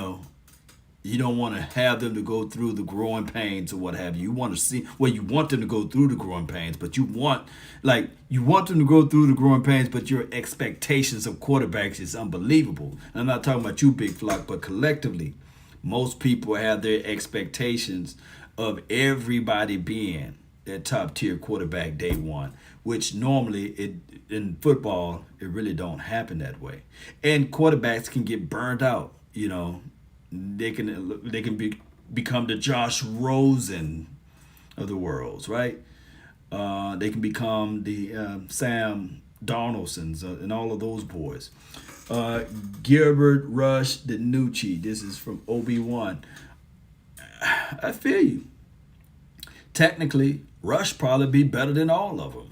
Speaker 1: don't want to have them to go through the growing pains or what have you. You want to see, you want them to go through the growing pains, but you want them to go through the growing pains, but your expectations of quarterbacks is unbelievable. And I'm not talking about you, Big Flock, but collectively, most people have their expectations of everybody being their top tier quarterback day one, which normally in football, it really don't happen that way. And quarterbacks can get burned out, They can become the Josh Rosen of the world, right? They can become the Sam Darnoldson and all of those boys. Gilbert, Rush, Danucci. This is from Obi-Wan. I feel you. Technically, Rush probably be better than all of them.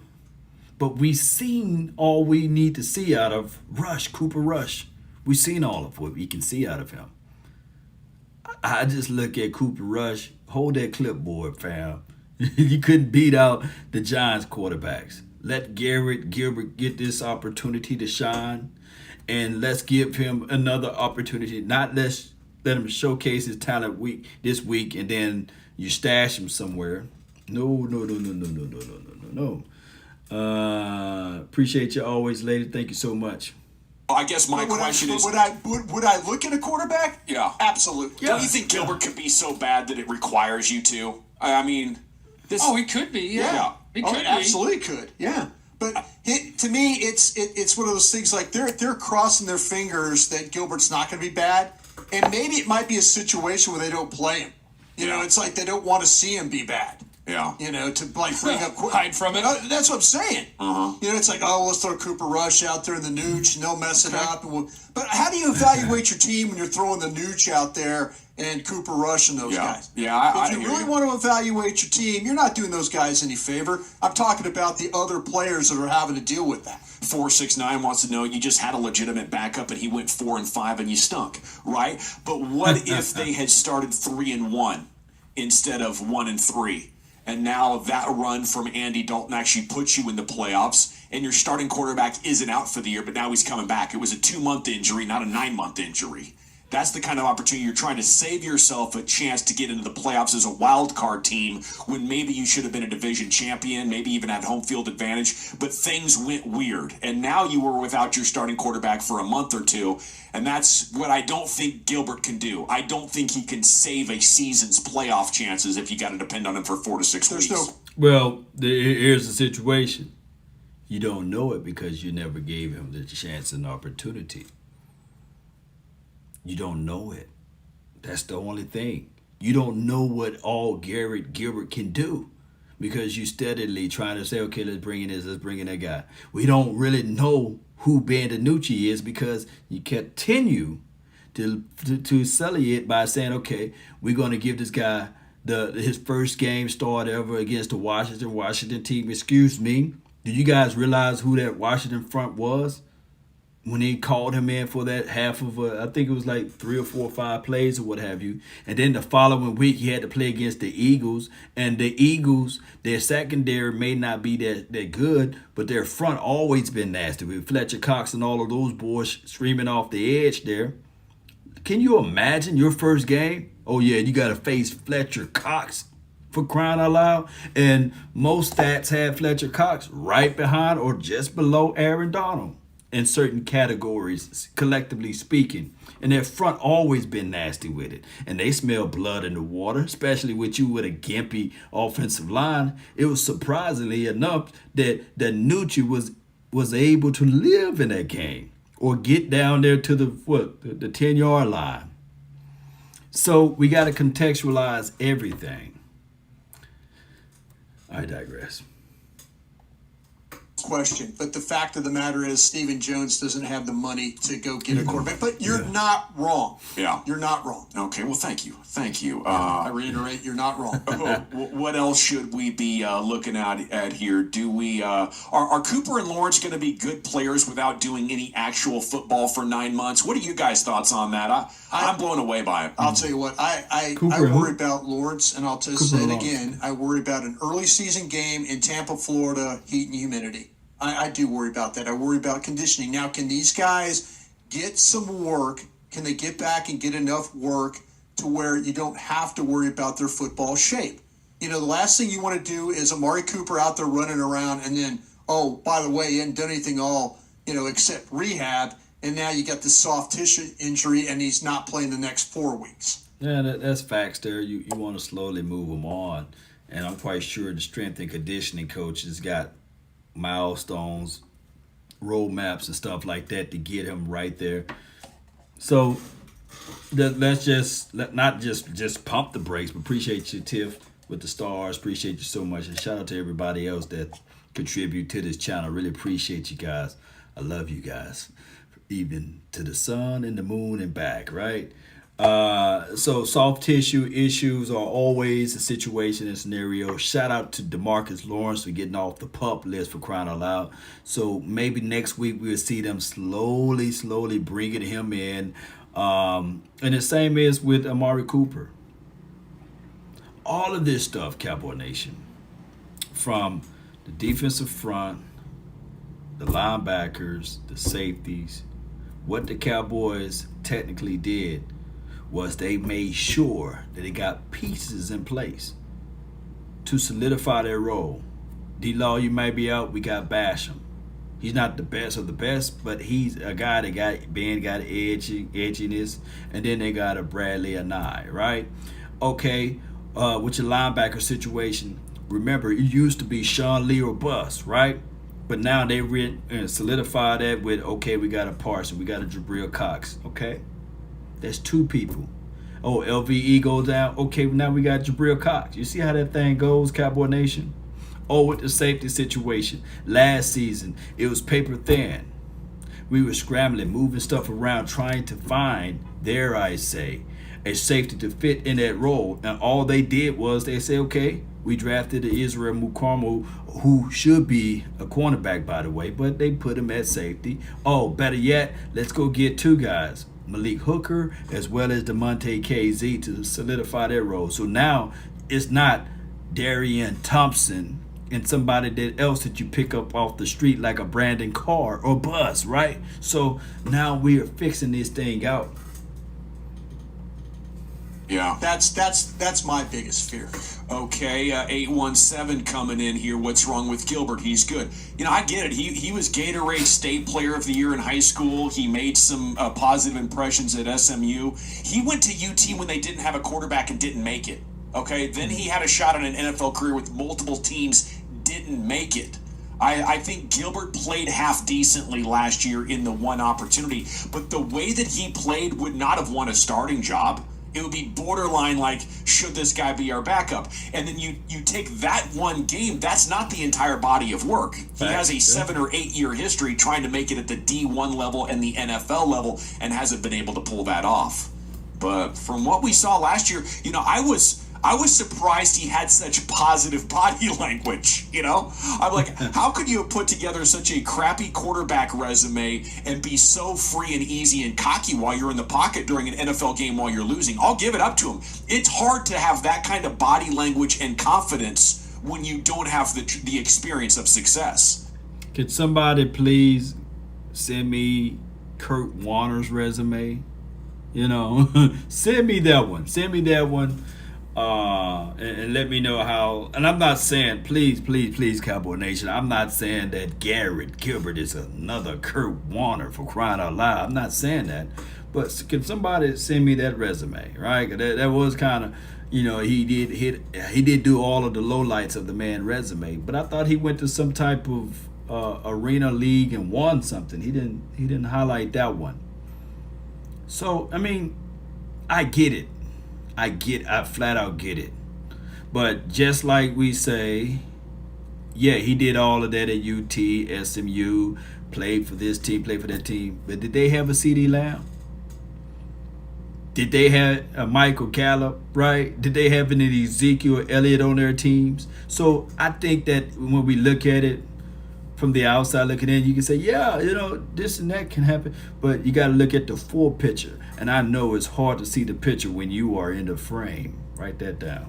Speaker 1: But we've seen all we need to see out of Rush, Cooper Rush. We've seen all of what we can see out of him. I just look at Cooper Rush, hold that clipboard, fam. You couldn't beat out the Giants quarterbacks. Let Garrett Gilbert get this opportunity to shine, and let's give him another opportunity. Not let him showcase his talent this week, and then you stash him somewhere. No. Appreciate you always, lady. Thank you so much.
Speaker 2: I guess my question is...
Speaker 3: Would I look at a quarterback?
Speaker 2: Yeah.
Speaker 3: Absolutely.
Speaker 2: Yeah. Don't you think Gilbert could be so bad that it requires you to? I mean...
Speaker 4: he could be, yeah. He could be.
Speaker 3: Absolutely could, yeah. But to me, it's one of those things like they're crossing their fingers that Gilbert's not going to be bad, and maybe it might be a situation where they don't play him. It's like they don't want to see him be bad.
Speaker 2: Yeah.
Speaker 3: To bring up...
Speaker 4: Hide from it.
Speaker 3: That's what I'm saying. It's like, let's throw Cooper Rush out there in the nooch, and they'll mess it up. But how do you evaluate your team when you're throwing the nooch out there and Cooper Rush and those guys?
Speaker 2: Yeah,
Speaker 3: if you really want to evaluate your team, you're not doing those guys any favor. I'm talking about the other players that are having to deal with that.
Speaker 2: 469 wants to know, you just had a legitimate backup and he went 4-5 and you stunk, right? But what if they had started 3-1 instead of 1-3? And now that run from Andy Dalton actually puts you in the playoffs, and your starting quarterback isn't out for the year, but now he's coming back. It was a 2-month injury, not a 9-month injury. That's the kind of opportunity you're trying to save yourself a chance to get into the playoffs as a wild card team when maybe you should have been a division champion, maybe even had home field advantage, but things went weird. And now you were without your starting quarterback for a month or two, and that's what I don't think Gilbert can do. I don't think he can save a season's playoff chances if you got to depend on him for 4 to 6 weeks.
Speaker 1: Well, here's the situation. You don't know it because you never gave him the chance and opportunity. You don't know it. That's the only thing. You don't know what all Garrett Gilbert can do because you steadily trying to say, okay, let's bring in this, let's bring in that guy. We don't really know who Ben DiNucci is because you continue to sully it by saying, okay, we're going to give this guy his first game start ever against the Washington team. Excuse me. Do you guys realize who that Washington front was? When he called him in for that half of I think it was like 3 or 4 or 5 plays or what have you. And then the following week he had to play against the Eagles. And the Eagles, their secondary may not be that good, but their front always been nasty with Fletcher Cox and all of those boys streaming off the edge there. Can you imagine your first game? Oh yeah, you got to face Fletcher Cox, for crying out loud. And most stats have Fletcher Cox right behind or just below Aaron Donald in certain categories, collectively speaking. And their front always been nasty with it. And they smell blood in the water, especially with you with a gimpy offensive line. It was surprisingly enough that Nucci was able to live in that game or get down there to the 10-yard line. So we got to contextualize everything. I digress.
Speaker 3: Question, but the fact of the matter is Stephen Jones doesn't have the money to go get a quarterback. But you're not wrong.
Speaker 2: Yeah.
Speaker 3: You're not wrong.
Speaker 2: Okay, well, thank you.
Speaker 3: I reiterate, you're not wrong.
Speaker 2: What else should we be looking at here? Do we are Cooper and Lawrence going to be good players without doing any actual football for 9 months? What are you guys' thoughts on that? I'm blown away by it.
Speaker 3: I'll tell you what, I worry about Lawrence, and I'll just say it again. I worry about an early season game in Tampa, Florida, heat and humidity. I do worry about that. I worry about conditioning. Now, can these guys get some work? Can they get back and get enough work to where you don't have to worry about their football shape? You know, the last thing you want to do is Amari Cooper out there running around and then, oh, by the way, he hadn't done anything all, except rehab, and now you got this soft tissue injury and he's not playing the next 4 weeks.
Speaker 1: Yeah, that's facts there. You want to slowly move him on. And I'm quite sure the strength and conditioning coach has got milestones, roadmaps, and stuff like that to get him right there. So let's not just pump the brakes, but appreciate you, Tiff, with the stars. Appreciate you so much. And shout out to everybody else that contribute to this channel. Really appreciate you guys. I love you guys. Even to the sun and the moon and back, right? So soft tissue issues are always a situation and scenario. Shout out to DeMarcus Lawrence for getting off the PUP list, for crying out loud. So maybe next week we'll see them slowly bringing him in. And the same is with Amari Cooper. All of this stuff, Cowboy Nation, from the defensive front, the linebackers, the safeties, what the Cowboys technically did was they made sure that they got pieces in place to solidify their role. D-Law, you might be out, we got Basham. He's not the best of the best, but he's a guy that got edginess, and then they got a Bradley Anai, right? Okay, with your linebacker situation, remember, it used to be Sean Lee or bust, right? But now they solidify that with, okay, we got a Parson, we got a Jabril Cox, okay? That's 2 people. Oh, LVE goes down. Okay, now we got Jabril Cox. You see how that thing goes, Cowboy Nation? Oh, with the safety situation. Last season, it was paper thin. We were scrambling, moving stuff around, trying to find, dare I say, a safety to fit in that role. And all they did was they said, okay, we drafted Israel Mukarmo, who should be a cornerback, by the way, but they put him at safety. Oh, better yet, let's go get 2 guys. Malik Hooker as well as DeMonte KZ to solidify their role. So now it's not Darian Thompson and somebody else that you pick up off the street like a Brandon Carr or Buzz, right? So now we are fixing this thing out.
Speaker 2: Yeah.
Speaker 3: That's my biggest fear.
Speaker 2: Okay, 817 coming in here. What's wrong with Gilbert? He's good. I get it. He was Gatorade State Player of the Year in high school. He made some positive impressions at SMU. He went to UT when they didn't have a quarterback and didn't make it. Okay, then he had a shot at an NFL career with multiple teams, didn't make it. I think Gilbert played half decently last year in the one opportunity, but the way that he played would not have won a starting job. It would be borderline like, should this guy be our backup? And then you take that one game, that's not the entire body of work. He has a 7 or 8 year history trying to make it at the D1 level and the NFL level and hasn't been able to pull that off. But from what we saw last year, I I was surprised he had such positive body language, you know? I'm like, how could you have put together such a crappy quarterback resume and be so free and easy and cocky while you're in the pocket during an NFL game while you're losing? I'll give it up to him. It's hard to have that kind of body language and confidence when you don't have the experience of success.
Speaker 1: Could somebody please send me Kurt Warner's resume? You know, send me that one. And let me know how. And I'm not saying, please, Cowboy Nation, I'm not saying that Garrett Gilbert is another Kurt Warner, for crying out loud. I'm not saying that. But can somebody send me that resume, right? That was kind of, you know, he did do all of the lowlights of the man resume. But I thought he went to some type of arena league and won something. He didn't highlight that one. So, I mean, I get it. I flat out get it. But just like we say, yeah, he did all of that at UT, SMU, played for this team, played for that team. But did they have a CD Lamb? Did they have a Michael Gallup, right? Did they have any Ezekiel Elliott on their teams? So I think that when we look at it from the outside looking in, you can say, yeah, you know, this and that can happen. But you got to look at the full picture. And I know it's hard to see the picture when you are in the frame. Write that down.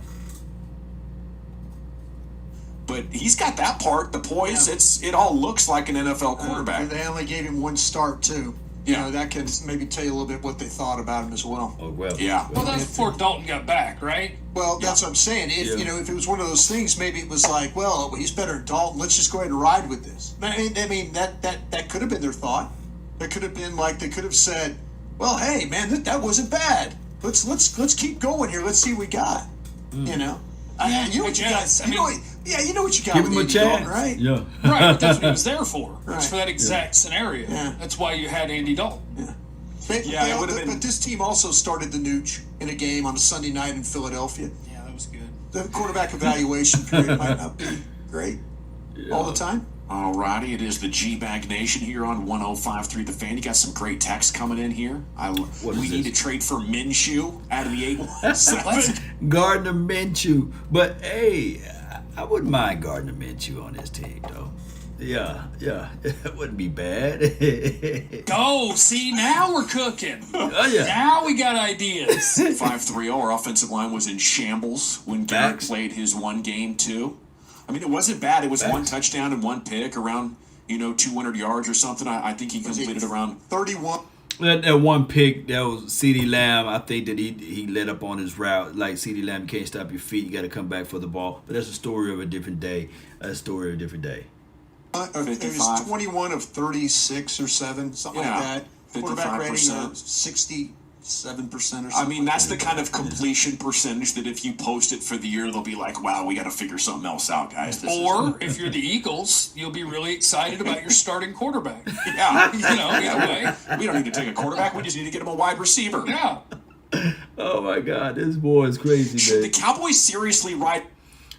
Speaker 2: But he's got that part, the poise. Yeah. It all looks like an NFL quarterback.
Speaker 3: They only gave him one start, too.
Speaker 2: Yeah.
Speaker 3: You know, that can maybe tell you a little bit what they thought about him as well.
Speaker 1: Oh, well.
Speaker 2: Yeah.
Speaker 4: Well, that's before Dalton got back, right?
Speaker 3: Well, that's what I'm saying. If you know, if it was one of those things, maybe it was like, well, he's better than Dalton. Let's just go ahead and ride with this. I mean, that could have been their thought. That could have been like they could have said, well, hey, man, that wasn't bad. Let's keep going here. Let's see what we got. You know. You know what you got. You know what you got.
Speaker 1: Give him a
Speaker 3: Andy
Speaker 1: chance,
Speaker 3: Dalton, right?
Speaker 1: Yeah.
Speaker 4: Right, but that's what he was there for.
Speaker 3: Right.
Speaker 4: It's for that exact scenario.
Speaker 3: Yeah.
Speaker 4: That's why you had Andy Dalton.
Speaker 3: Yeah.
Speaker 2: It would have been.
Speaker 3: But this team also started the nooch in a game on a Sunday night in Philadelphia.
Speaker 4: Yeah, that was good.
Speaker 3: The quarterback evaluation period might not be great all the time.
Speaker 2: Alrighty, it is the G-Bag Nation here on 105.3 The Fan. You got some great text coming in here. We need to trade for Minshew out of the 817.
Speaker 1: Gardner Minshew. But, hey, I wouldn't mind Gardner Minshew on this team, though. Yeah, it wouldn't be bad.
Speaker 4: Go, see, now we're cooking.
Speaker 1: Oh, yeah.
Speaker 4: Now we got ideas.
Speaker 2: 5-3-0, our offensive line was in shambles when Garrett played his one game, too. I mean, it wasn't bad. It was one touchdown and one pick around, 200 yards or something. I think he completed around
Speaker 3: 31.
Speaker 1: That one pick, that was CeeDee Lamb. I think that he let up on his route. Like CeeDee Lamb, you can't stop your feet. You got to come back for the ball. But that's a story of a different day. It
Speaker 3: was 21 of 36 or 7, something like that. Quarterback rating of 67% or something.
Speaker 2: I mean, that's the kind of completion percentage that if you post it for the year, they'll be like, wow, we got to figure something else out, guys.
Speaker 4: If you're the Eagles, you'll be really excited about your starting quarterback.
Speaker 2: Yeah.
Speaker 4: Either way.
Speaker 2: We don't need to take a quarterback. We just need to get him a wide receiver.
Speaker 4: Yeah.
Speaker 1: Oh, my God. This boy is crazy,
Speaker 2: Should
Speaker 1: man.
Speaker 2: the Cowboys seriously ride?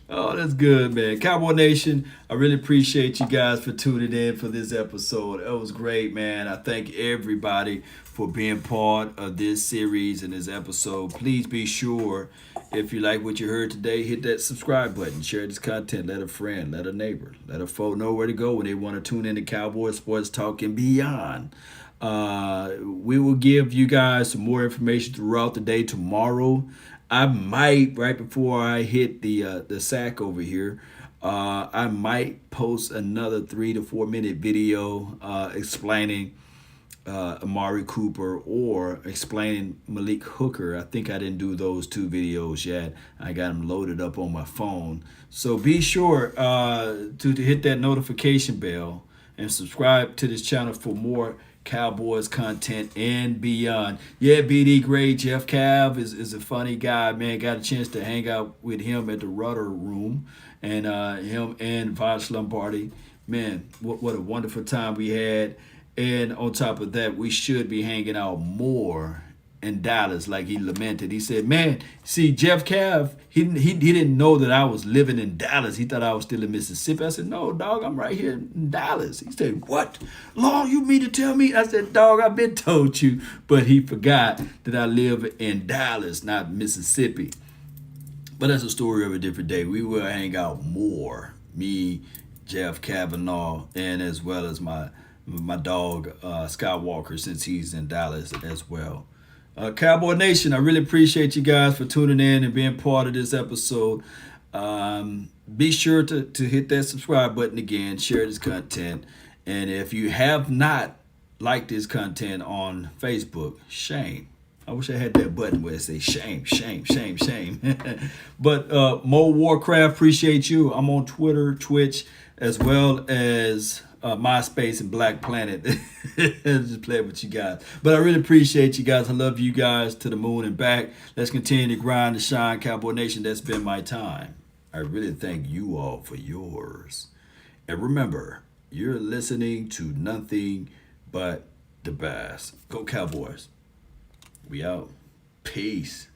Speaker 1: Oh, that's good, man. Cowboy Nation, I really appreciate you guys for tuning in for this episode. It was great, man. I thank everybody for being part of this series and this episode. Please be sure, if you like what you heard today, hit that subscribe button. Share this content. Let a friend, let a neighbor, let a foe know where to go when they want to tune in to Cowboy Sports Talk and beyond. We will give you guys some more information throughout the day tomorrow. I might, right before I hit the sack over here, I might post another 3 to 4 minute video explaining Amari Cooper or explaining Malik Hooker. I think I didn't do those 2 videos yet. I got them loaded up on my phone. So be sure to hit that notification bell and subscribe to this channel for more Cowboys content and beyond. Yeah, BD Gray, Jeff Cav is a funny guy, man. Got a chance to hang out with him at the Rudder Room, and him and Vosh Lombardi. Man, what a wonderful time we had. And on top of that, we should be hanging out more in Dallas, like he lamented. He said, man, see, Jeff Cav, he didn't know that I was living in Dallas. He thought I was still in Mississippi. I said, no, dog, I'm right here in Dallas. He said, what? Long, you mean to tell me? I said, dog, I've been told you. But he forgot that I live in Dallas, not Mississippi. But that's a story of a different day. We will hang out more. Me, Jeff Kavanaugh, and as well as my dog Scott Walker, since he's in Dallas as well. Cowboy Nation, I really appreciate you guys for tuning in and being part of this episode. Be sure to hit that subscribe button again, share this content. And if you have not liked this content on Facebook, shame. I wish I had that button where it says shame, shame, shame, shame. But Mo Warcraft, appreciate you. I'm on Twitter, Twitch, as well as MySpace and Black Planet. Just playing with you guys. But I really appreciate you guys. I love you guys to the moon and back. Let's continue to grind and shine, Cowboy Nation. That's been my time. I really thank you all for yours. And remember, you're listening to nothing but the best. Go Cowboys. We out. Peace.